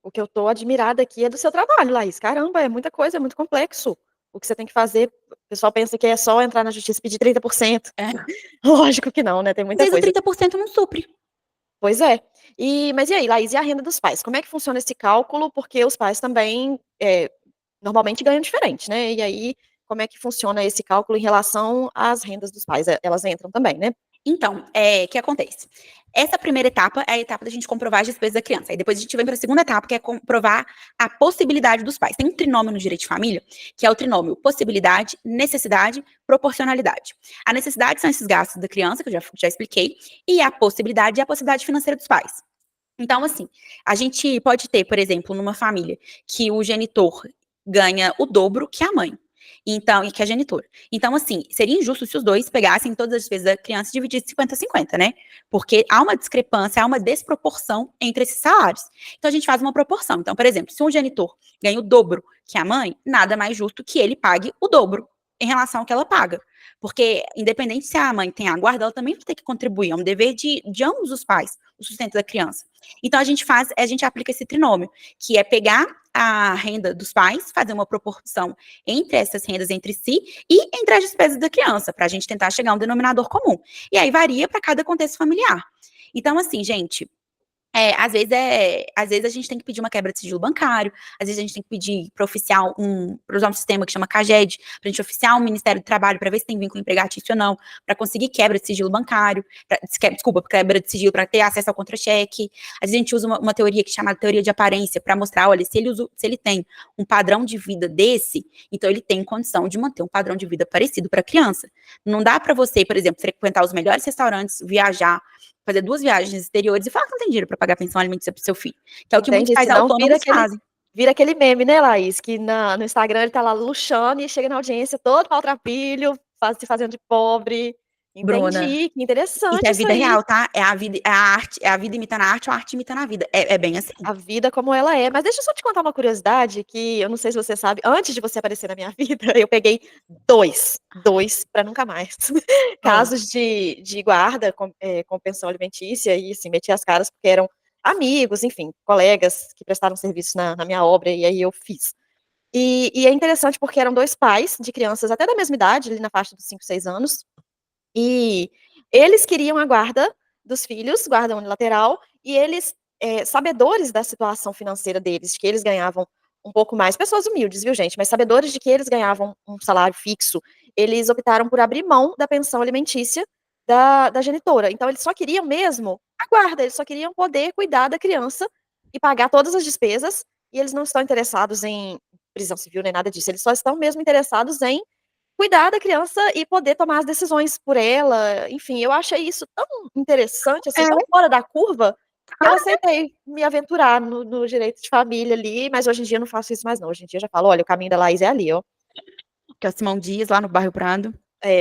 O que eu tô admirada aqui é do seu trabalho, Laís. Caramba, é muita coisa, é muito complexo. O que você tem que fazer, o pessoal pensa que é só entrar na justiça e pedir 30%. É. Lógico que não, né? Tem Às muita vezes o coisa. 30% não supre. Pois é. Mas e aí, Laís, e a renda dos pais? Como é que funciona esse cálculo? Porque os pais também normalmente ganham diferente, né? E aí, como é que funciona esse cálculo em relação às rendas dos pais? Elas entram também, né? Então, o que acontece? Essa primeira etapa é a etapa da gente comprovar as despesas da criança. Aí depois a gente vem para a segunda etapa, que é comprovar a possibilidade dos pais. Tem um trinômio no direito de família, que é o trinômio possibilidade, necessidade, proporcionalidade. A necessidade são esses gastos da criança, que eu já expliquei, e a possibilidade é a possibilidade financeira dos pais. Então, assim, a gente pode ter, por exemplo, numa família, que o genitor ganha o dobro que a mãe. Então, e que é genitor. Então, assim, seria injusto se os dois pegassem todas as despesas da criança e dividissem 50-50, né? Porque há uma discrepância, há uma desproporção entre esses salários. Então, a gente faz uma proporção. Então, por exemplo, se um genitor ganha o dobro que a mãe, nada mais justo que ele pague o dobro em relação ao que ela paga. Porque, independente se a mãe tem a guarda, ela também vai ter que contribuir. É um dever de ambos os pais, o sustento da criança. Então, a gente aplica esse trinômio, que é pegar a renda dos pais, fazer uma proporção entre essas rendas entre si e entre as despesas da criança, para a gente tentar chegar a um denominador comum. E aí varia para cada contexto familiar. Então, assim, gente, às vezes a gente tem que pedir uma quebra de sigilo bancário, às vezes a gente tem que pedir para usar um sistema que chama CAGED, para a gente oficiar o Ministério do Trabalho para ver se tem vínculo empregatício ou não, para conseguir quebra de sigilo bancário, quebra de sigilo para ter acesso ao contra-cheque. Às vezes a gente usa uma teoria que é chamada teoria de aparência para mostrar, olha, se ele tem um padrão de vida desse, então ele tem condição de manter um padrão de vida parecido para a criança. Não dá para você, por exemplo, frequentar os melhores restaurantes, viajar, fazer 2 viagens exteriores e falar que não tem dinheiro para pagar pensão alimentícia pro seu filho. Que é o que muitos Entendi. pais Senão autônomos fazem. vira aquele meme, né, Laís? Que no Instagram ele tá lá luxando e chega na audiência todo maltrapilho, se fazendo de pobre. Bruna, Entendi, que isso interessante é isso vida aí. real, tá? É a vida, a vida imitando a arte ou a arte imitando a vida. É bem assim. A vida como ela é. Mas deixa eu só te contar uma curiosidade que eu não sei se você sabe, antes de você aparecer na minha vida, eu peguei dois para nunca mais, Ah, casos de guarda com pensão alimentícia e, assim, meti as caras porque eram amigos, enfim, colegas que prestaram serviço na minha obra e aí eu fiz. E é interessante porque eram 2 pais de crianças até da mesma idade, ali na faixa dos 5, 6 anos, e eles queriam a guarda dos filhos, guarda unilateral, e eles, sabedores da situação financeira deles, de que eles ganhavam um pouco mais, pessoas humildes, viu, gente, mas sabedores de que eles ganhavam um salário fixo, eles optaram por abrir mão da pensão alimentícia da genitora. Então eles só queriam mesmo a guarda, eles só queriam poder cuidar da criança e pagar todas as despesas, e eles não estão interessados em prisão civil nem nada disso, eles só estão mesmo interessados em cuidar da criança e poder tomar as decisões por ela. Enfim, eu achei isso tão interessante, assim, tão é. fora da curva, que eu aceitei me aventurar no direito de família ali, mas hoje em dia eu não faço isso mais não. Hoje em dia eu já falo: "Olha, o caminho da Laís é ali, ó". Que é o Simão Dias, lá no bairro Prado.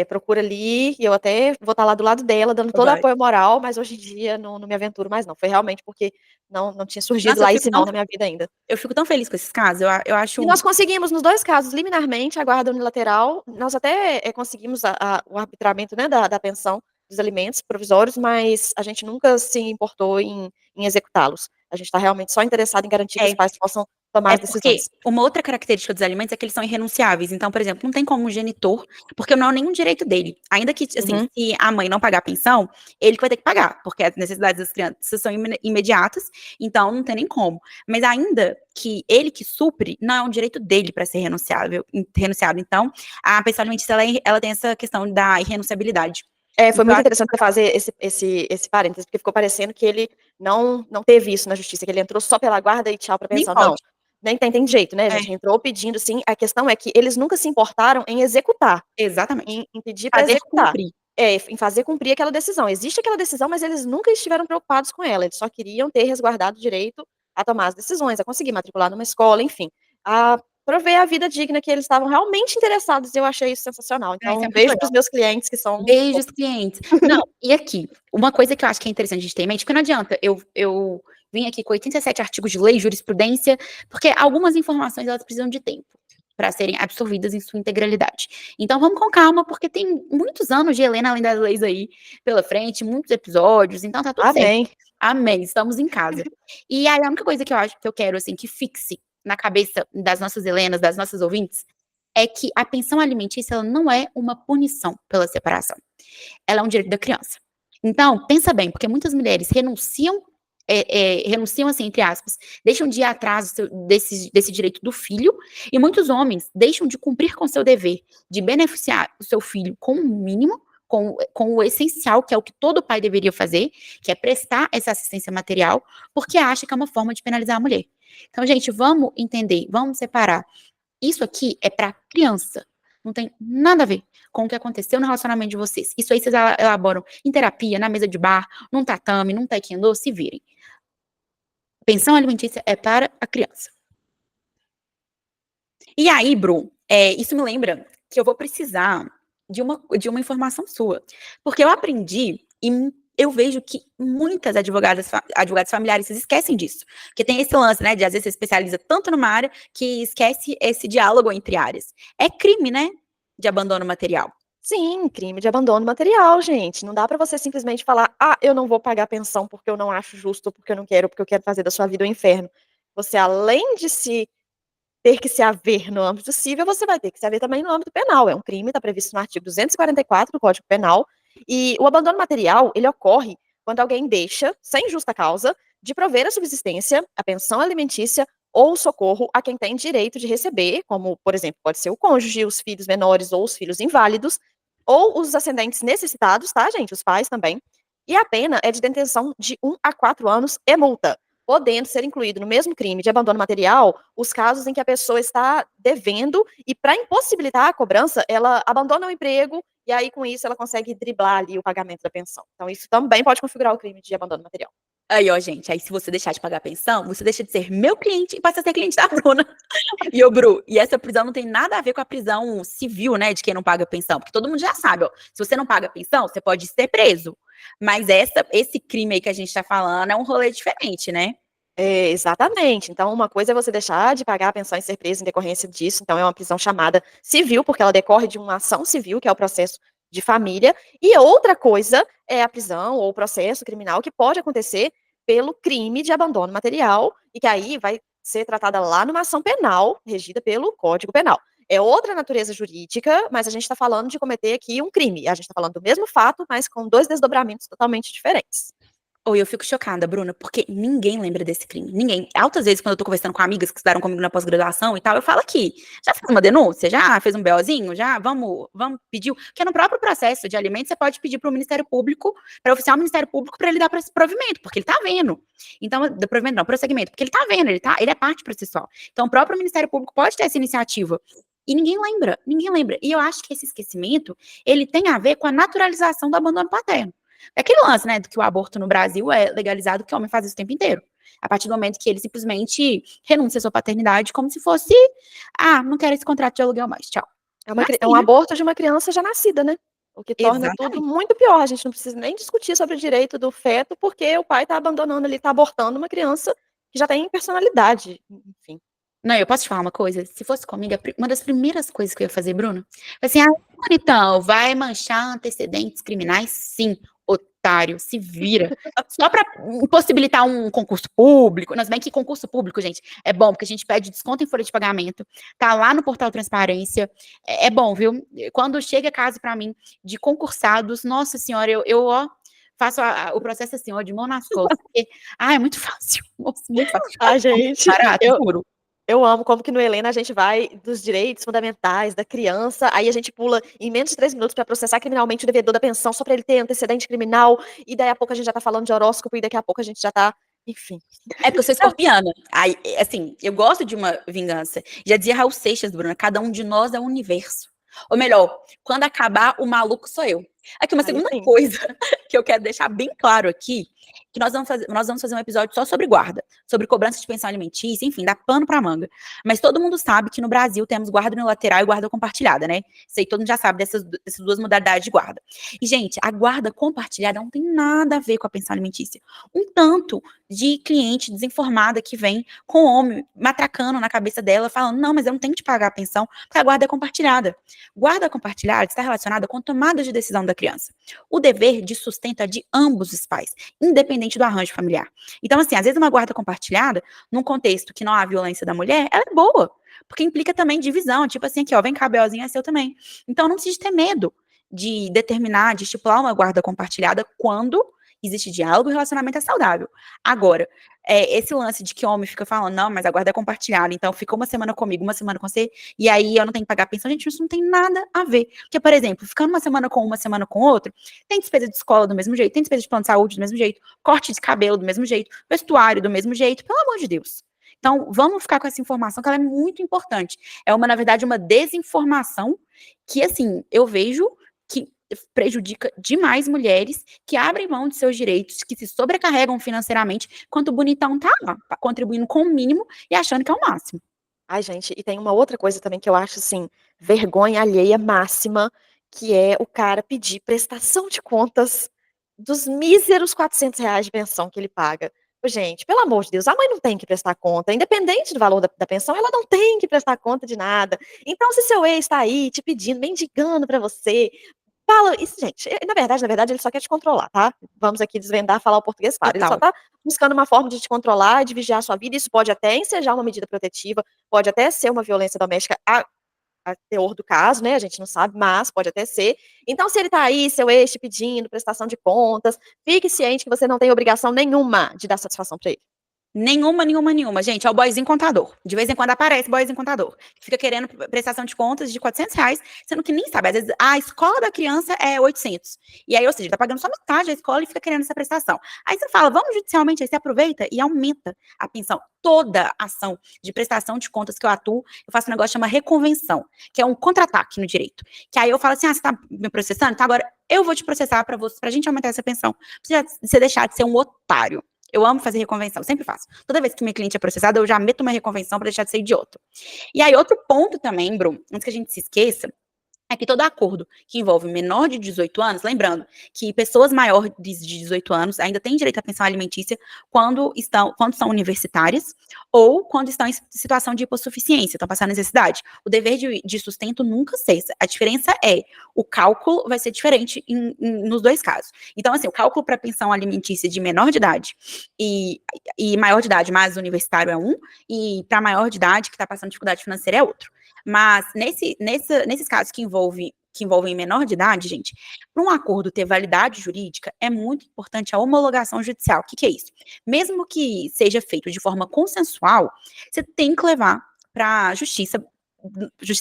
procura ali, e eu até vou estar lá do lado dela, dando todo Vai. apoio moral, mas hoje em dia não me aventuro mais não. Foi realmente porque não tinha surgido Nossa, lá esse não na minha vida ainda. eu fico tão feliz com esses casos, eu acho E nós conseguimos, nos 2 casos, liminarmente, a guarda unilateral. Nós até, conseguimos o arbitramento, né, da pensão dos alimentos provisórios, mas a gente nunca se importou em executá-los. A gente está realmente só interessado em garantir que os é. pais possam tomar É as porque decisões. uma outra característica dos alimentos é que eles são irrenunciáveis. Então, por exemplo, não tem como um genitor, porque não é nenhum direito dele. Ainda que, assim, Uhum. se a mãe não pagar a pensão, ele que vai ter que pagar, porque as necessidades das crianças são imediatas, então não tem nem como. Mas ainda que ele que supre, não é um direito dele para ser renunciado. Então, a pensão alimentícia, ela tem essa questão da irrenunciabilidade. Foi Então, muito interessante você fazer esse parênteses, porque ficou parecendo que ele não teve isso na justiça, que ele entrou só pela guarda e tchau pra nem pensão. Não, pode. nem tem jeito, né, a É, gente entrou pedindo sim, a questão é que eles nunca se importaram em executar. exatamente. Em pedir para Fazer executar. cumprir. Em fazer cumprir aquela decisão. Existe aquela decisão, mas eles nunca estiveram preocupados com ela, eles só queriam ter resguardado o direito a tomar as decisões, a conseguir matricular numa escola, enfim, a prover a vida digna que eles estavam realmente interessados, e eu achei isso sensacional. Ah, isso Então, é um muito beijo para legal. os meus clientes que são Beijos, clientes. Não, e aqui, uma coisa que eu acho que é interessante a gente ter em mente, porque não adianta eu vim aqui com 87 artigos de lei, jurisprudência, porque algumas informações elas precisam de tempo para serem absorvidas em sua integralidade. Então vamos com calma, porque tem muitos anos de Helena Além das Leis aí pela frente, muitos episódios, então tá tudo certo. amém. Amém, estamos em casa. E aí a única coisa que eu acho que eu quero, assim, que fixe na cabeça das nossas Helenas, das nossas ouvintes, é que a pensão alimentícia ela não é uma punição pela separação. Ela é um direito da criança. Então, pensa bem, porque muitas mulheres renunciam assim, entre aspas, deixam de ir atrás desse direito do filho, e muitos homens deixam de cumprir com seu dever de beneficiar o seu filho com o mínimo, com o essencial, que é o que todo pai deveria fazer, que é prestar essa assistência material, porque acha que é uma forma de penalizar a mulher. Então, gente, vamos entender, vamos separar. Isso aqui é para criança. Não tem nada a ver com o que aconteceu no relacionamento de vocês. Isso aí vocês elaboram em terapia, na mesa de bar, num tatame, num taekwondo, se virem. Pensão alimentícia é para a criança. E aí, Bru, isso me lembra que eu vou precisar de uma informação sua. Porque eu aprendi e eu vejo que muitas advogadas familiares se esquecem disso. Porque tem esse lance, né, de às vezes você especializa tanto numa área que esquece esse diálogo entre áreas. É crime, né, de abandono material. Sim, crime de abandono material, gente. Não dá pra você simplesmente falar: "Ah, eu não vou pagar pensão porque eu não acho justo, porque eu não quero, porque eu quero fazer da sua vida um inferno". Você, além de se ter que se haver no âmbito civil, você vai ter que se haver também no âmbito penal. É um crime, está previsto no artigo 244 do Código Penal. E o abandono material, ele ocorre quando alguém deixa, sem justa causa, de prover a subsistência, a pensão alimentícia ou o socorro a quem tem direito de receber, como, por exemplo, pode ser o cônjuge, os filhos menores ou os filhos inválidos, ou os ascendentes necessitados, tá, gente? Os pais também. E a pena é de detenção de 1 a 4 anos e multa, podendo ser incluído no mesmo crime de abandono material os casos em que a pessoa está devendo e, para impossibilitar a cobrança, ela abandona o emprego e aí, com isso, ela consegue driblar ali o pagamento da pensão. Então, isso também pode configurar o crime de abandono material. Aí, ó, gente, aí se você deixar de pagar a pensão, você deixa de ser meu cliente e passa a ser cliente da Bruna. E, ô, Bru, e essa prisão não tem nada a ver com a prisão civil, né, de quem não paga pensão, porque todo mundo já sabe, ó, se você não paga pensão, você pode ser preso. Mas esse crime aí que a gente tá falando é um rolê diferente, né? Exatamente. Então, uma coisa é você deixar de pagar a pensão e ser preso em decorrência disso. Então, é uma prisão chamada civil, porque ela decorre de uma ação civil, que é o processo de família. E outra coisa é a prisão ou o processo criminal que pode acontecer pelo crime de abandono material e que aí vai ser tratada lá numa ação penal, regida pelo Código Penal. É outra natureza jurídica, mas a gente está falando de cometer aqui um crime. A gente está falando do mesmo fato, mas com dois desdobramentos totalmente diferentes. Ou eu fico chocada, Bruna, porque ninguém lembra desse crime. Ninguém. Altas vezes, quando eu tô conversando com amigas que estudaram comigo na pós-graduação e tal, eu falo aqui, já fez uma denúncia? Já fez um BOzinho? Já? Vamos pedir? Porque no próprio processo de alimentos, você pode pedir para o Ministério Público, para oficiar o Ministério Público para ele dar esse provimento, porque ele tá vendo. Então, do provimento não, prosseguimento, porque ele tá vendo, ele é parte processual. Então, o próprio Ministério Público pode ter essa iniciativa. E ninguém lembra, ninguém lembra. E eu acho que esse esquecimento, ele tem a ver com a naturalização do abandono paterno. É aquele lance, né, do que o aborto no Brasil é legalizado, que o homem faz isso o tempo inteiro. A partir do momento que ele simplesmente renuncia à sua paternidade, como se fosse, não quero esse contrato de aluguel mais, tchau. É um Assim, né? aborto de uma criança já nascida, né. O que torna tudo Exatamente. muito pior, a gente não precisa nem discutir sobre o direito do feto, porque o pai tá abandonando ali, tá abortando uma criança que já tem personalidade, enfim. Não, eu posso te falar uma coisa? Se fosse comigo, uma das primeiras coisas que eu ia fazer, Bruno, assim, então, vai manchar antecedentes criminais? Sim, otário, se vira. Só para possibilitar um concurso público. Não, se bem que concurso público, gente, é bom, porque a gente pede desconto em folha de pagamento, tá lá no portal Transparência. É bom, viu? Quando chega caso para mim de concursados, nossa senhora, eu ó, faço o processo assim, ó, de mão nas costas. Porque, é muito fácil. Nossa, muito fácil. Ai, gente, Barato, eu juro. eu amo como que no Helena a gente vai dos direitos fundamentais da criança, aí a gente pula em menos de 3 minutos pra processar criminalmente o devedor da pensão só pra ele ter antecedente criminal, e daí a pouco a gente já tá falando de horóscopo e daqui a pouco a gente já tá enfim. É porque eu sou escorpiana. Aí, assim, eu gosto de uma vingança. Já dizia Raul Seixas, Bruna, cada um de nós é um universo. Ou melhor, quando acabar, o maluco sou eu. Aqui, uma Aí segunda sim. coisa que eu quero deixar bem claro aqui, que nós vamos fazer um episódio só sobre guarda, sobre cobrança de pensão alimentícia, enfim, dá pano pra manga. Mas todo mundo sabe que no Brasil temos guarda unilateral e guarda compartilhada, né? Isso aí todo mundo já sabe dessas duas modalidades de guarda. E, gente, a guarda compartilhada não tem nada a ver com a pensão alimentícia. Um tanto de cliente desinformada que vem com o homem matracando na cabeça dela, falando, não, mas eu não tenho que te pagar a pensão, porque a guarda é compartilhada. Guarda compartilhada está relacionada com tomada de decisão da criança. O dever de sustento é de ambos os pais, independente do arranjo familiar. Então, assim, às vezes uma guarda compartilhada, num contexto que não há violência da mulher, ela é boa, porque implica também divisão, tipo assim, aqui, ó, vem cá, Belzinho, é seu também. Então, não precisa ter medo de determinar, de estipular uma guarda compartilhada quando existe diálogo e o relacionamento é saudável. Agora, esse lance de que homem fica falando, não, mas a guarda é compartilhada, então fica uma semana comigo, uma semana com você, e aí eu não tenho que pagar pensão, gente, isso não tem nada a ver. Porque, por exemplo, ficando uma semana com outro, tem despesa de escola do mesmo jeito, tem despesa de plano de saúde do mesmo jeito, corte de cabelo do mesmo jeito, vestuário do mesmo jeito, pelo amor de Deus. Então, vamos ficar com essa informação, que ela é muito importante. É uma, na verdade, uma desinformação que, assim, eu vejo que prejudica demais mulheres que abrem mão de seus direitos, que se sobrecarregam financeiramente, enquanto o bonitão tá lá, contribuindo com o mínimo e achando que é o máximo. Ai gente, e tem uma outra coisa também que eu acho, assim, vergonha alheia máxima, que é o cara pedir prestação de contas dos míseros R$ 400 de pensão que ele paga. Ô gente, pelo amor de Deus, a mãe não tem que prestar conta, independente do valor da pensão, ela não tem que prestar conta de nada. Então se seu ex tá aí te pedindo, mendigando pra você, fala isso gente, na verdade ele só quer te controlar, tá. Vamos aqui desvendar, falar o português claro, ele só Total. tá buscando uma forma de te controlar, de vigiar a sua vida, isso pode até ensejar uma medida protetiva, pode até ser uma violência doméstica a teor do caso, né, a gente não sabe, mas pode até ser. Então se ele tá aí, seu ex te pedindo prestação de contas, fique ciente que você não tem obrigação nenhuma de dar satisfação pra ele. Nenhuma, nenhuma, nenhuma. Gente, é o boyzinho contador. De vez em quando aparece boyzinho contador. Que fica querendo prestação de contas de R$ 400, sendo que nem sabe. Às vezes, a escola da criança é 800. E aí, ou seja, tá pagando só metade da escola e fica querendo essa prestação. Aí você fala, vamos judicialmente, aí você aproveita e aumenta a pensão. Toda ação de prestação de contas que eu atuo, eu faço um negócio que chama reconvenção, que é um contra-ataque no direito. Que aí eu falo assim, você tá me processando? Então agora eu vou te processar pra gente aumentar essa pensão. Pra você deixar de ser um otário. Eu amo fazer reconvenção, sempre faço. Toda vez que minha cliente é processada, eu já meto uma reconvenção para deixar de ser idiota. E aí, outro ponto também, Bruno, antes que a gente se esqueça, é que todo acordo que envolve menor de 18 anos, lembrando que pessoas maiores de 18 anos ainda têm direito à pensão alimentícia quando são universitárias ou quando estão em situação de hipossuficiência, estão passando necessidade. O dever de sustento nunca cessa. A diferença é, o cálculo vai ser diferente nos dois casos. Então, assim, o cálculo para pensão alimentícia de menor de idade e, e maior de idade, mas universitário é um, e para maior de idade, que está passando dificuldade financeira, é outro. Mas nesses casos que envolvem menor de idade, gente, para um acordo ter validade jurídica, é muito importante a homologação judicial. O que é isso? Mesmo que seja feito de forma consensual, você tem que levar para a justiça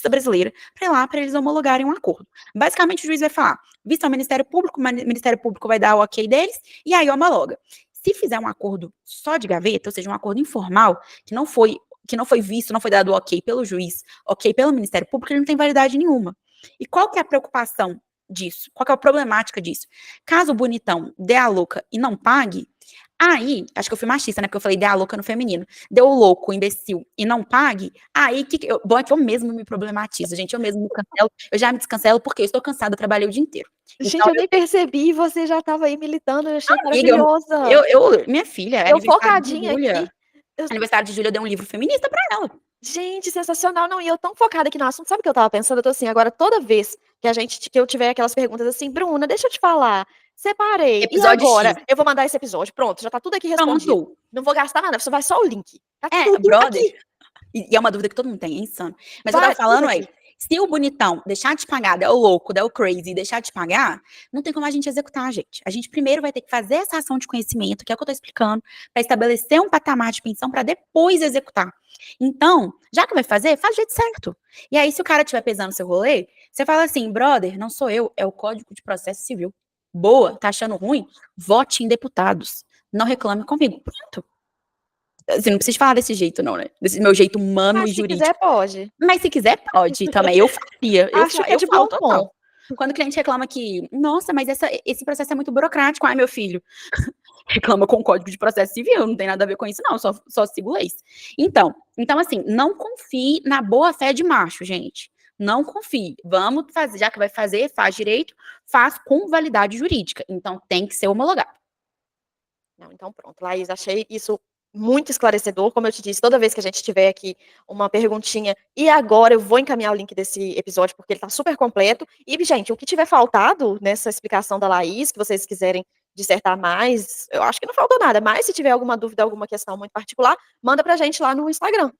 brasileira, para ir lá para eles homologarem um acordo. Basicamente, o juiz vai falar, visto ao Ministério Público, o Ministério Público vai dar o ok deles, e aí homologa. Se fizer um acordo só de gaveta, ou seja, um acordo informal, que não foi visto, não foi dado ok pelo juiz, ok pelo Ministério Público, ele não tem validade nenhuma. E qual que é a preocupação disso? Qual que é a problemática disso? Caso o bonitão dê a louca e não pague, Aí, acho que eu fui machista, né? Porque eu falei, dê a louca no feminino. Deu o louco, imbecil, e não pague. Aí, bom é que eu mesmo me problematizo, gente. Eu mesmo me cancelo. Eu já me descancelo porque eu estou cansada, eu trabalhei o dia inteiro. Então, Gente, eu nem percebi, você já estava aí militando, eu achei amiga, maravilhosa. minha filha, é Eu aniversário de focadinha aqui. Júlia. Aniversário de Júlia, eu dei um livro feminista pra ela. Gente, sensacional. Não, e eu tão focada aqui no assunto, sabe o que eu estava pensando? Eu tô assim, agora toda vez que eu tiver aquelas perguntas assim: "Bruna, deixa eu te falar, separei, e Episódio agora?" X. Eu vou mandar esse episódio, pronto, já tá tudo aqui respondido. Pronto. Não vou gastar nada, só vai só o link. Tá tudo Brother. aqui, E é uma dúvida que todo mundo tem, é insano. Mas eu vai tava tudo falando, aqui. se o bonitão deixar de pagar, der o louco, der o crazy, deixar de pagar, não tem como a gente executar, gente. A gente primeiro vai ter que fazer essa ação de conhecimento, que é o que eu tô explicando, para estabelecer um patamar de pensão para depois executar. Então, já que vai fazer, faz do jeito certo. E aí, se o cara estiver pesando seu rolê, você fala assim, brother, não sou eu, é o Código de Processo Civil. Boa, tá achando ruim? Vote em deputados. Não reclame comigo. Pronto. Assim, não precisa falar desse jeito, não, né? Desse meu jeito humano e Mas se quiser, jurídico. pode. Mas se quiser, pode também. Eu faria. Acho que é Eu de falo bom total. tom. Quando o cliente reclama que, nossa, mas esse processo é muito burocrático. Ai, meu filho, reclama com o Código de Processo Civil, não tem nada a ver com isso, não, só sigo leis. Então, assim, não confie na boa fé de macho, gente. Não confie. Vamos fazer, já que vai fazer, faz direito, faz com validade jurídica. Então, tem que ser homologado. Não, então pronto, Laís, achei isso muito esclarecedor. Como eu te disse, toda vez que a gente tiver aqui uma perguntinha, e agora eu vou encaminhar o link desse episódio, porque ele está super completo. E, gente, o que tiver faltado nessa explicação da Laís, que vocês quiserem dissertar mais, eu acho que não faltou nada. Mas se tiver alguma dúvida, alguma questão muito particular, manda pra gente lá no Instagram,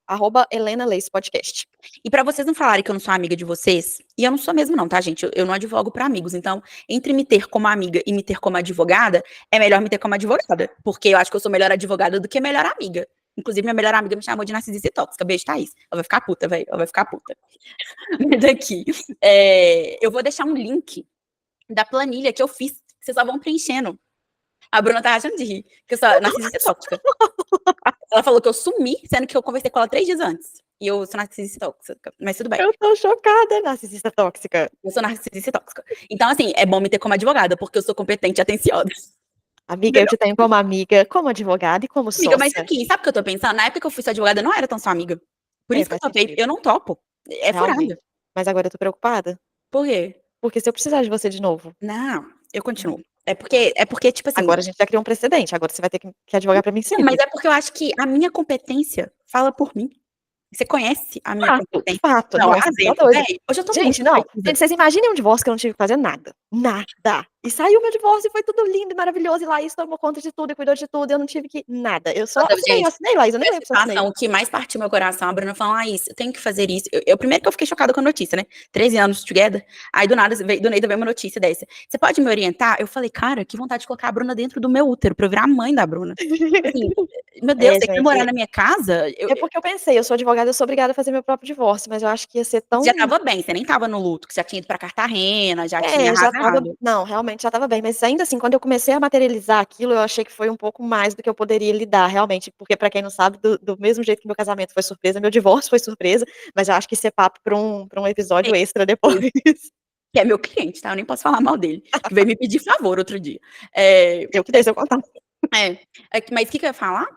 @HelenaLeisPodcast. E pra vocês não falarem que eu não sou amiga de vocês, e eu não sou mesmo não, tá, gente? Eu não advogo pra amigos. Então, entre me ter como amiga e me ter como advogada, é melhor me ter como advogada. Porque eu acho que eu sou melhor advogada do que melhor amiga. Inclusive, minha melhor amiga me chamou de narcisista e tóxica. Beijo, Thaís. Ela vai ficar puta, velho. Ela vai ficar puta. Mas aqui, eu vou deixar um link da planilha que eu fiz, que vocês só vão preenchendo. A Bruna tá achando de rir, que eu sou narcisista e tóxica. Ela falou que eu sumi, sendo que eu conversei com ela 3 dias antes. E eu sou narcisista tóxica, mas tudo bem. Eu tô chocada, narcisista tóxica. Eu sou narcisista tóxica. Então, assim, é bom me ter como advogada, porque eu sou competente e atenciosa. Amiga, eu te tenho como amiga, como advogada e como Amiga, mas sócia. aqui, sabe o que eu tô pensando? Na época que eu fui sua advogada, eu não era tão sua amiga. Por É, isso que eu faz topei. sentido, Eu não topo. É realmente. furada. Mas agora eu tô preocupada. Por quê? Porque se eu precisar de você de novo, Não, eu não, continuo. É não. porque, é porque tipo assim. Agora a gente já criou um precedente, agora você vai ter que advogar pra mim Não, mas sempre. é porque eu acho que a minha competência fala por mim. Você conhece a minha Fato, competência? fato. Não, Nossa, você tá exemplo, doida. velho. Hoje eu tô muito Gente, não. convencida. Gente, vocês imaginem um divórcio que eu não tive que fazer nada. Nada. E saiu meu divórcio e foi tudo lindo e maravilhoso. E Laís tomou conta de tudo e cuidou de tudo. Eu não tive que nada. Eu só Nossa, gente, assinei, Laís. Eu nem essa lembro se eu assinei. situação, o que mais partiu meu coração, a Bruna falou, ah, isso, eu tenho que fazer isso. Primeiro que eu fiquei chocada com a notícia, né? 13 anos together. Aí do nada, do nada veio uma notícia dessa. Você pode me orientar? Eu falei, cara, que vontade de colocar a Bruna dentro do meu útero, pra eu virar a mãe da Bruna. Assim, meu Deus, É, você quer morar gente. na minha casa? É porque eu pensei, eu sou advogada, eu sou obrigada a fazer meu próprio divórcio, mas eu acho que ia ser Você já tão. tava bem, você nem tava no luto, que você já tinha ido pra Cartagena, já tinha É, já estava arrasado. não, realmente já estava bem, mas ainda assim, quando eu comecei a materializar aquilo, eu achei que foi um pouco mais do que eu poderia lidar, realmente, porque pra quem não sabe, do mesmo jeito que meu casamento foi surpresa, meu divórcio foi surpresa, mas eu acho que isso é papo pra um episódio extra depois. Que é meu cliente, tá? Eu nem posso falar mal dele, que veio me pedir favor outro dia. É, Eu que dei seu contato. mas o que eu ia falar?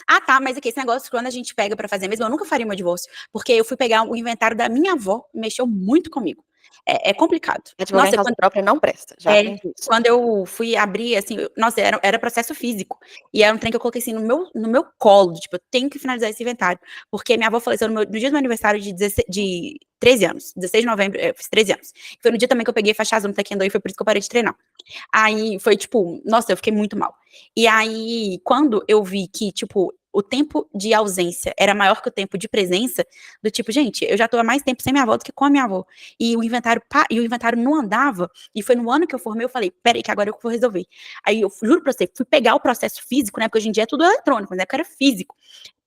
Ah, tá, mas aqui, esse negócio, quando a gente pega pra fazer mesmo, eu nunca faria meu divórcio, porque eu fui pegar o inventário da minha avó, mexeu muito comigo. É complicado. Advogar em Nossa, causa própria não presta, já é, aprendi isso. quando eu fui abrir, assim, nossa, era processo físico. E era um trem que eu coloquei assim no meu colo, tipo, eu tenho que finalizar esse inventário. Porque minha avó faleceu no dia do meu aniversário de 13 anos, 16 de novembro, eu fiz 13 anos. Foi no dia também que eu peguei fachada no taekwondo e foi por isso que eu parei de treinar. Aí foi tipo, nossa, eu fiquei muito mal. E aí, quando eu vi que, tipo, o tempo de ausência era maior que o tempo de presença, do tipo, gente, eu já tô há mais tempo sem minha avó do que com a minha avó. E o inventário não andava, e foi no ano que eu formei, eu falei, peraí, que agora eu vou resolver. Aí eu juro pra você, fui pegar o processo físico, né? Porque hoje em dia é tudo eletrônico, mas na época era físico.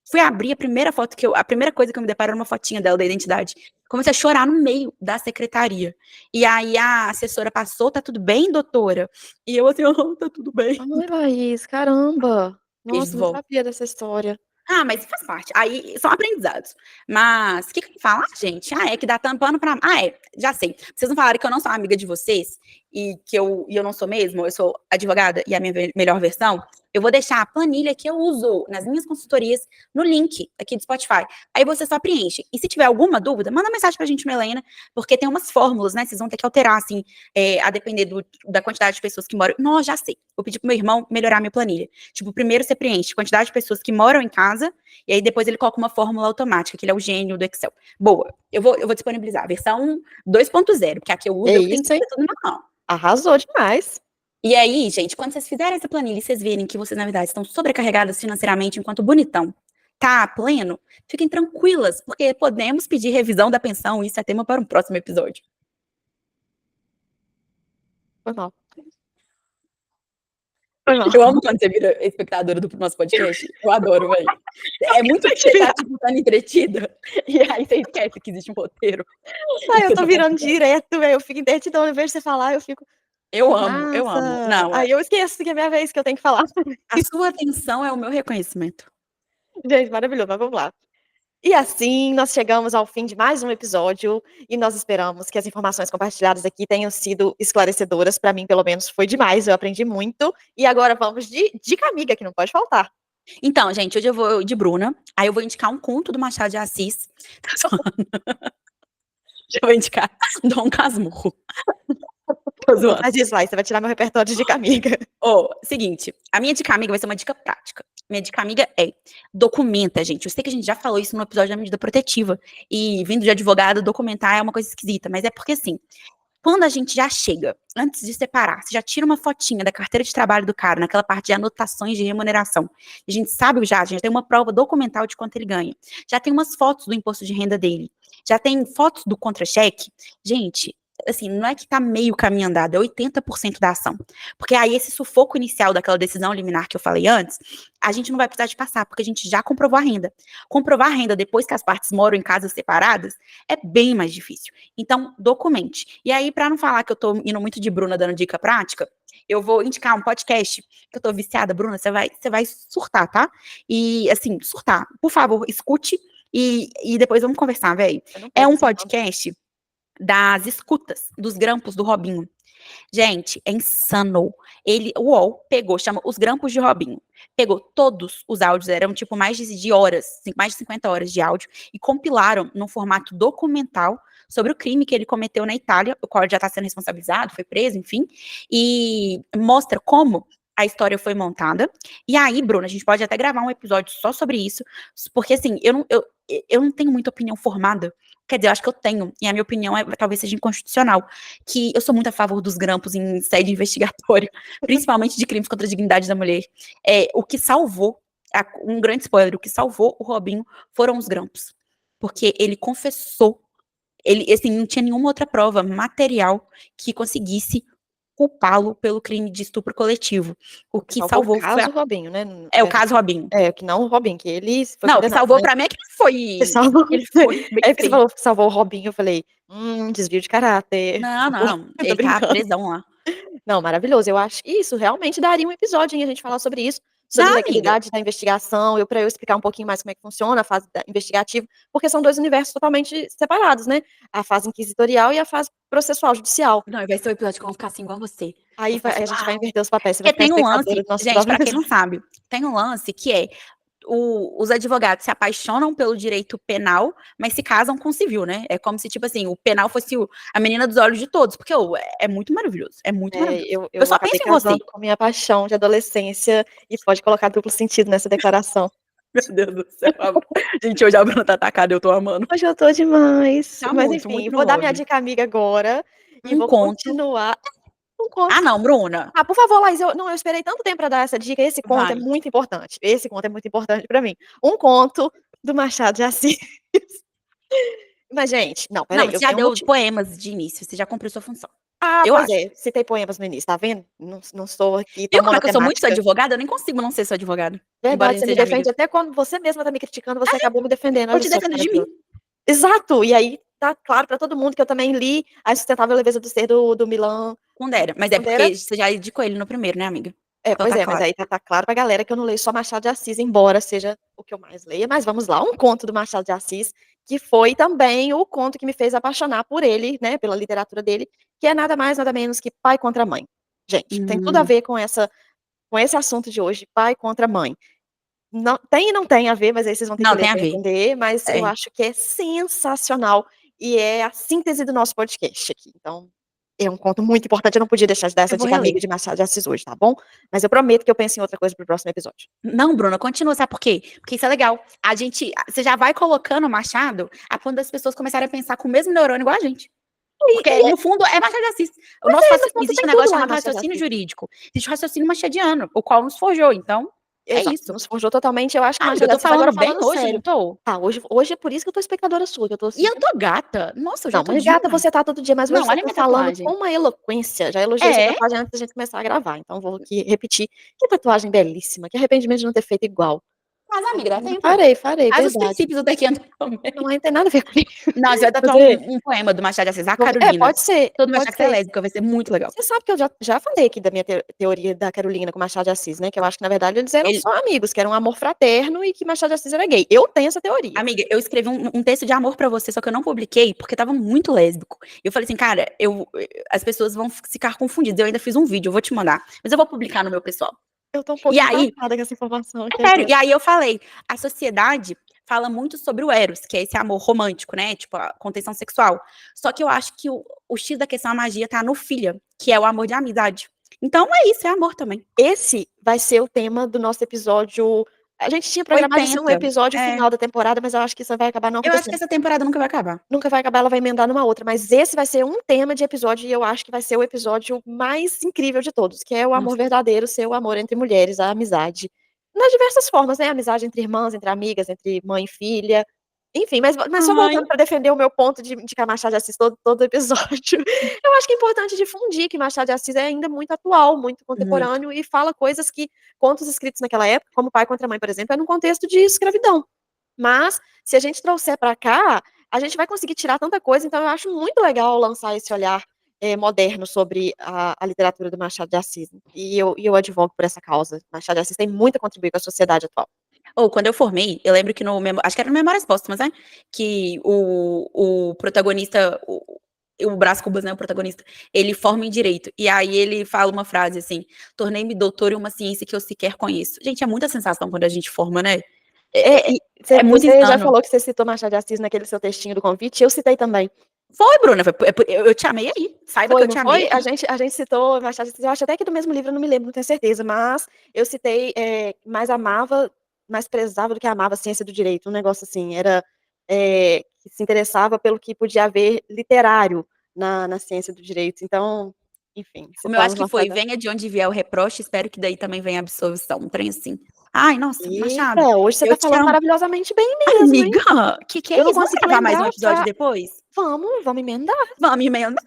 Fui abrir a primeira coisa que eu me deparo era uma fotinha dela da identidade. Comecei a chorar no meio da secretaria. E aí a assessora passou, tá tudo bem, doutora? E eu assim, oh, tá tudo bem. Ai, Laís, caramba. Beijos, Nossa, não vó. sabia dessa história. Ah, mas faz parte. Aí são aprendizados. Mas o que eu ia falar, gente? Ah, é que dá tampando pra. Ah, já sei. Vocês não falaram que eu não sou amiga de vocês e que eu não sou mesmo, eu sou advogada e a minha melhor versão. Eu vou deixar a planilha que eu uso nas minhas consultorias no link aqui do Spotify. Aí você só preenche. E se tiver alguma dúvida, manda mensagem pra gente no Helena, porque tem umas fórmulas, né? Vocês vão ter que alterar, assim, a depender da quantidade de pessoas que moram. Não, já sei. Vou pedir pro meu irmão melhorar minha planilha. Tipo, primeiro você preenche a quantidade de pessoas que moram em casa, e aí depois ele coloca uma fórmula automática, que ele é o gênio do Excel. Boa. Eu vou disponibilizar a versão 2.0, porque a que eu uso, É eu tenho que isso, hein? fazer tudo na mão. Arrasou demais. E aí, gente, quando vocês fizerem essa planilha e vocês verem que vocês, na verdade, estão sobrecarregadas financeiramente enquanto o bonitão tá pleno, fiquem tranquilas, porque podemos pedir revisão da pensão, e isso é tema para um próximo episódio. Foi mal. Foi mal. Eu amo quando você vira espectadora do nosso podcast. Eu adoro, velho. É muito que você tá, tipo, estando entretida, e aí você esquece que existe um roteiro. Ai, eu tô virando direto, velho. Eu fico entretidão, eu vejo você falar, eu fico. Eu amo, eu amo. Nossa. Não, Aí eu esqueço que é minha vez que eu tenho que falar. a sua atenção é o meu reconhecimento. Gente, maravilhoso, mas vamos lá. E assim, nós chegamos ao fim de mais um episódio e nós esperamos que as informações compartilhadas aqui tenham sido esclarecedoras. Para mim, pelo menos, foi demais. Eu aprendi muito. E agora vamos de dica amiga, que não pode faltar. Então, gente, hoje eu vou de Bruna, aí eu vou indicar um conto do Machado de Assis. Eu vou indicar Dom Casmurro. Tô zoando. Faz isso lá, você vai tirar meu repertório de dica amiga. Seguinte, a minha dica amiga vai ser uma dica prática. Minha dica amiga é documenta, gente. Eu sei que a gente já falou isso no episódio da medida protetiva. E vindo de advogado, documentar é uma coisa esquisita. Mas é porque, assim, quando a gente já chega, antes de separar, você já tira uma fotinha da carteira de trabalho do cara, naquela parte de anotações de remuneração. A gente sabe já, a gente tem uma prova documental de quanto ele ganha. Já tem umas fotos do imposto de renda dele. Já tem fotos do contra-cheque. Gente, assim, não é que tá meio caminho andado, é 80% da ação. Porque aí esse sufoco inicial daquela decisão liminar que eu falei antes, a gente não vai precisar de passar, porque a gente já comprovou a renda. Comprovar a renda depois que as partes moram em casas separadas é bem mais difícil. Então, documente. E aí, para não falar que eu tô indo muito de Bruna dando dica prática, eu vou indicar um podcast que eu tô viciada, Bruna, você vai surtar, tá? E, assim, surtar. Por favor, escute e depois vamos conversar, velho. É um podcast das escutas, dos grampos do Robinho. Gente, é insano. O UOL pegou, chama Os Grampos de Robinho. Pegou todos os áudios, eram tipo mais de horas, mais de 50 horas de áudio, e compilaram num formato documental sobre o crime que ele cometeu na Itália, o qual já está sendo responsabilizado, foi preso, enfim, e mostra como a história foi montada. E aí, Bruna, a gente pode até gravar um episódio só sobre isso, porque assim, eu não tenho muita opinião formada. Quer dizer, eu acho que eu tenho, e a minha opinião talvez seja inconstitucional, que eu sou muito a favor dos grampos em sede investigatória, principalmente de crimes contra a dignidade da mulher. O que salvou, um grande spoiler, o que salvou o Robinho foram os grampos. Porque ele confessou, ele assim, não tinha nenhuma outra prova material que conseguisse culpá-lo pelo crime de estupro coletivo. O que salvou o caso Robinho, né? o caso Robinho. Que não o Robinho, que ele foi não, o que salvou né? pra mim é que ele foi. Que salvou, ele foi bem é que você falou que salvou o Robinho, eu falei, desvio de caráter. Não, ele tá presão lá. Não, maravilhoso. Eu acho que isso realmente daria um episódio, hein, a gente falar sobre isso, sobre legalidade da investigação, para eu explicar um pouquinho mais como é que funciona a fase investigativa, porque são dois universos totalmente separados, né? A fase inquisitorial e a fase processual, judicial. Não, vai ser o episódio que eu vou ficar assim igual você. Aí a gente vai inverter os papéis. Você vai Porque ficar tem um lance, espectadora do nosso gente, pra próprio quem não sabe, tem um lance que é os advogados se apaixonam pelo direito penal, mas se casam com o civil, né? É como se, tipo assim, o penal fosse a menina dos olhos de todos, porque é muito maravilhoso, é muito maravilhoso. Eu só acabei penso em você. casando com minha paixão de adolescência e pode colocar duplo sentido nessa declaração. Meu Deus do céu. Gente, hoje a Bruna tá atacada, eu tô amando. Hoje eu tô demais. Tá Mas muito, enfim, muito vou dar love. minha dica amiga agora e vou conto. continuar. Um conto. Ah, não, Bruna. Por favor, Laís, eu esperei tanto tempo para dar essa dica. Esse conto é muito importante. Esse conto é muito importante para mim. Um conto do Machado de Assis. Mas, gente, não, peraí. Não, você já deu poemas de início, você já cumpriu sua função. Eu pois acho. Citei poemas no início, tá vendo? Não sou aqui. Viu como é que eu sou muito sua advogada? Eu nem consigo não ser sua advogada. Verdade, você me defende até quando você mesma tá me criticando, você acabou me defendendo. Eu te defendo de mim. Exato, e aí tá claro pra todo mundo que eu também li A Insustentável Leveza do Ser do Milan Kundera. Mas é porque você já indicou ele no primeiro, né, amiga? Então pois mas aí tá claro pra galera que eu não leio só Machado de Assis, embora seja o que eu mais leia, mas vamos lá, um conto do Machado de Assis, que foi também o conto que me fez apaixonar por ele, né, pela literatura dele, que é nada mais, nada menos que Pai contra Mãe. Gente, tem tudo a ver com essa com esse assunto de hoje, pai contra mãe. Não tem e não tem a ver, mas aí vocês vão ter que Não, ler tem a para ver. entender, mas eu É. acho que é sensacional e é a síntese do nosso podcast aqui. Então, é um conto muito importante, eu não podia deixar de dar Eu essa vou dica reler. amiga de Machado de Assis hoje, tá bom? Mas eu prometo que eu penso em outra coisa para o próximo episódio. Não, Bruna, continua, sabe por quê? Porque isso é legal. Você já vai colocando o Machado a ponto das pessoas começarem a pensar com o mesmo neurônio igual a gente. Porque, E no fundo, é Machado de Assis. no fundo Existe tem um tudo negócio lá em chamado Machado de raciocínio Assis. jurídico. Existe o raciocínio machadiano, o qual nos forjou. Então, é Exato, isso. nos forjou totalmente, eu acho que Amiga, Machado eu de tô Assis agora falando bem falando hoje, não sério. tô? Tá, hoje é por isso que eu tô espectadora sua, que eu tô E assim eu tô gata. Nossa, eu já não, tô mas gata demais. você tá todo dia, mas hoje Não, você olha a tá minha falando com tatuagem. uma eloquência, já elogiei sua É? tatuagem antes da gente começar a gravar, então vou aqui repetir. Que tatuagem belíssima, que arrependimento de não ter feito igual. Mas, amiga, dá tempo. Farei, Mas os verdade. princípios daqui andam também. Não tem nada a ver comigo. Não, você vai tatuar Fazer um poema do Machado de Assis, a vou é, Carolina. Todo mundo vai pode achar que você é ser. lésbica, vai ser muito legal. Você sabe que eu já falei aqui da minha teoria da Carolina com Machado de Assis, né, que eu acho que na verdade eles eram Ele só amigos, que era um amor fraterno e que Machado de Assis era gay. Eu tenho essa teoria. Amiga, eu escrevi um texto de amor pra você, só que eu não publiquei porque tava muito lésbico. Eu falei assim, cara, as pessoas vão ficar confundidas. Eu ainda fiz um vídeo, eu vou te mandar. Mas eu vou publicar no meu pessoal. Eu tô um E pouquinho aí, passada com essa informação, é quer sério, dizer. e aí eu falei, a sociedade fala muito sobre o Eros, que é esse amor romântico, né? Tipo, a contenção sexual. Só que eu acho que o X da questão, a magia, tá no filha, que é o amor de amizade. Então é isso, é amor também. Esse vai ser o tema do nosso episódio. A gente tinha programado de ser um 80. episódio É. final da temporada, mas eu acho que isso vai acabar não Eu acho que acontecendo. essa temporada nunca vai acabar. Nunca vai acabar, ela vai emendar numa outra, mas esse vai ser um tema de episódio e eu acho que vai ser o episódio mais incrível de todos, que é o amor Nossa. verdadeiro, ser o amor entre mulheres, a amizade. Nas diversas formas, né? Amizade entre irmãs, entre amigas, entre mãe e filha. Enfim, mas só Ai. voltando para defender o meu ponto de que a Machado de Assis todo episódio, eu acho que é importante difundir que Machado de Assis é ainda muito atual, muito Muito. contemporâneo e fala coisas que contos escritos naquela época, como Pai contra Mãe, por exemplo, é num contexto de escravidão. Mas, se a gente trouxer para cá, a gente vai conseguir tirar tanta coisa, então eu acho muito legal lançar esse olhar, moderno sobre a literatura do Machado de Assis, e eu advogo por essa causa. Machado de Assis tem muito a contribuir com a sociedade atual. Ou quando eu formei, eu lembro que acho que era no Memórias Póstumas, né? Que o protagonista, o Brás Cubas, né, o protagonista, ele forma em direito. E aí ele fala uma frase assim: tornei-me doutor em uma ciência que eu sequer conheço. Gente, é muita sensação quando a gente forma, né? É, É, é, e é muito você já insano. falou que você citou Machado de Assis naquele seu textinho do convite, eu citei também. Foi, Bruna, eu te amei aí. Saiba que Foi, eu não te amei foi? A aí. gente a gente citou Machado de Assis, eu acho até que do mesmo livro, eu não me lembro, não tenho certeza, mas eu citei, mais prezava do que amava a ciência do direito, um negócio assim, era, que se interessava pelo que podia haver literário na ciência do direito, então, enfim, O meu acho citamos que foi: Machado. venha de onde vier o reproche, espero que daí também venha a absolvição. Um trem assim. Ai, nossa, Machado, Eita, hoje você eu tá te falando amo. maravilhosamente bem mesmo, hein. Amiga, que Eu é não isso? Vamos consegui gravar mais um lembrar episódio depois? vamos emendar. Vamos emendar.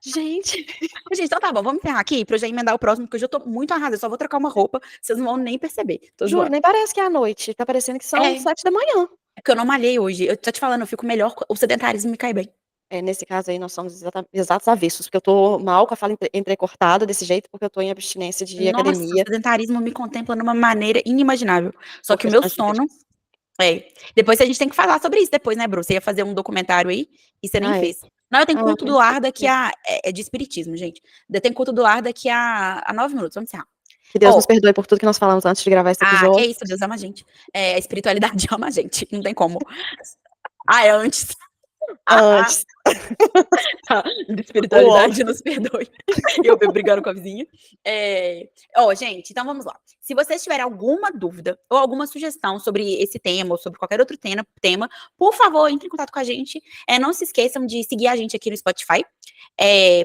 Gente, Gente, então tá bom, vamos encerrar aqui pra eu já emendar o próximo, porque eu já tô muito arrasada. Eu só vou trocar uma roupa, vocês não vão nem perceber. Tô juro, zoando. nem parece que é à noite, tá parecendo que são É, 7 da manhã. é porque eu não malhei hoje. Eu tô te falando, eu fico melhor. O sedentarismo me cai bem. Nesse caso aí nós somos exatos avessos, porque eu tô mal com a fala entrecortada desse jeito, porque eu tô em abstinência de Nossa, o academia sedentarismo me contempla numa maneira inimaginável. Só por que o meu questões de sono. fetiches. Depois a gente tem que falar sobre isso depois, né, Bru? Você ia fazer um documentário aí e você nem Ah, é. fez. Não, eu tenho culto do Mas lar daqui a. É de espiritismo, gente. Eu tenho culto do lar daqui a 9 minutos. Vamos encerrar. que Deus Ó, nos perdoe por tudo que nós falamos antes de gravar esse que é episódio. isso, Deus ama a gente. A espiritualidade ama a gente. Não tem como. Ah, é antes. Antes. Tá, O ó. espiritualidade nos perdoe. Eu brigando com a vizinha. Gente, então vamos lá. Se vocês tiverem alguma dúvida ou alguma sugestão sobre esse tema ou sobre qualquer outro tema, por favor, entre em contato com a gente. Não se esqueçam de seguir a gente aqui no Spotify.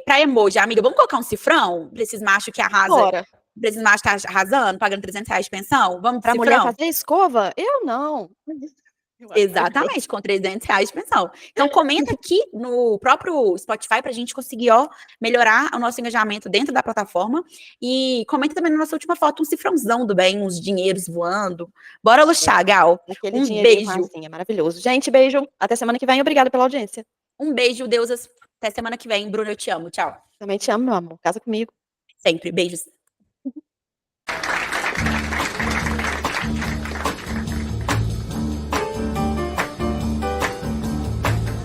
Pra emoji, amiga, vamos colocar um cifrão pra esses machos que arrasam. Bora. Pra esses machos que tá arrasando, pagando R$ 300 de pensão. Vamos pro Pra mulher cifrão? fazer escova? Eu não. Eu acho maravilhoso. Exatamente, com R$ 300 de pensão. Então, comenta aqui no próprio Spotify pra gente conseguir, melhorar o nosso engajamento dentro da plataforma. E comenta também na nossa última foto um cifrãozão do bem, uns dinheiros voando. Bora luxar, Gal. Aquele Um dinheirinho beijo. assim, é maravilhoso. Gente, beijo. Até semana que vem. Obrigada pela audiência. Um beijo, deusas. Até semana que vem. Bruno, eu te amo. Tchau. Também te amo, meu amor. Casa comigo. Sempre. Beijos.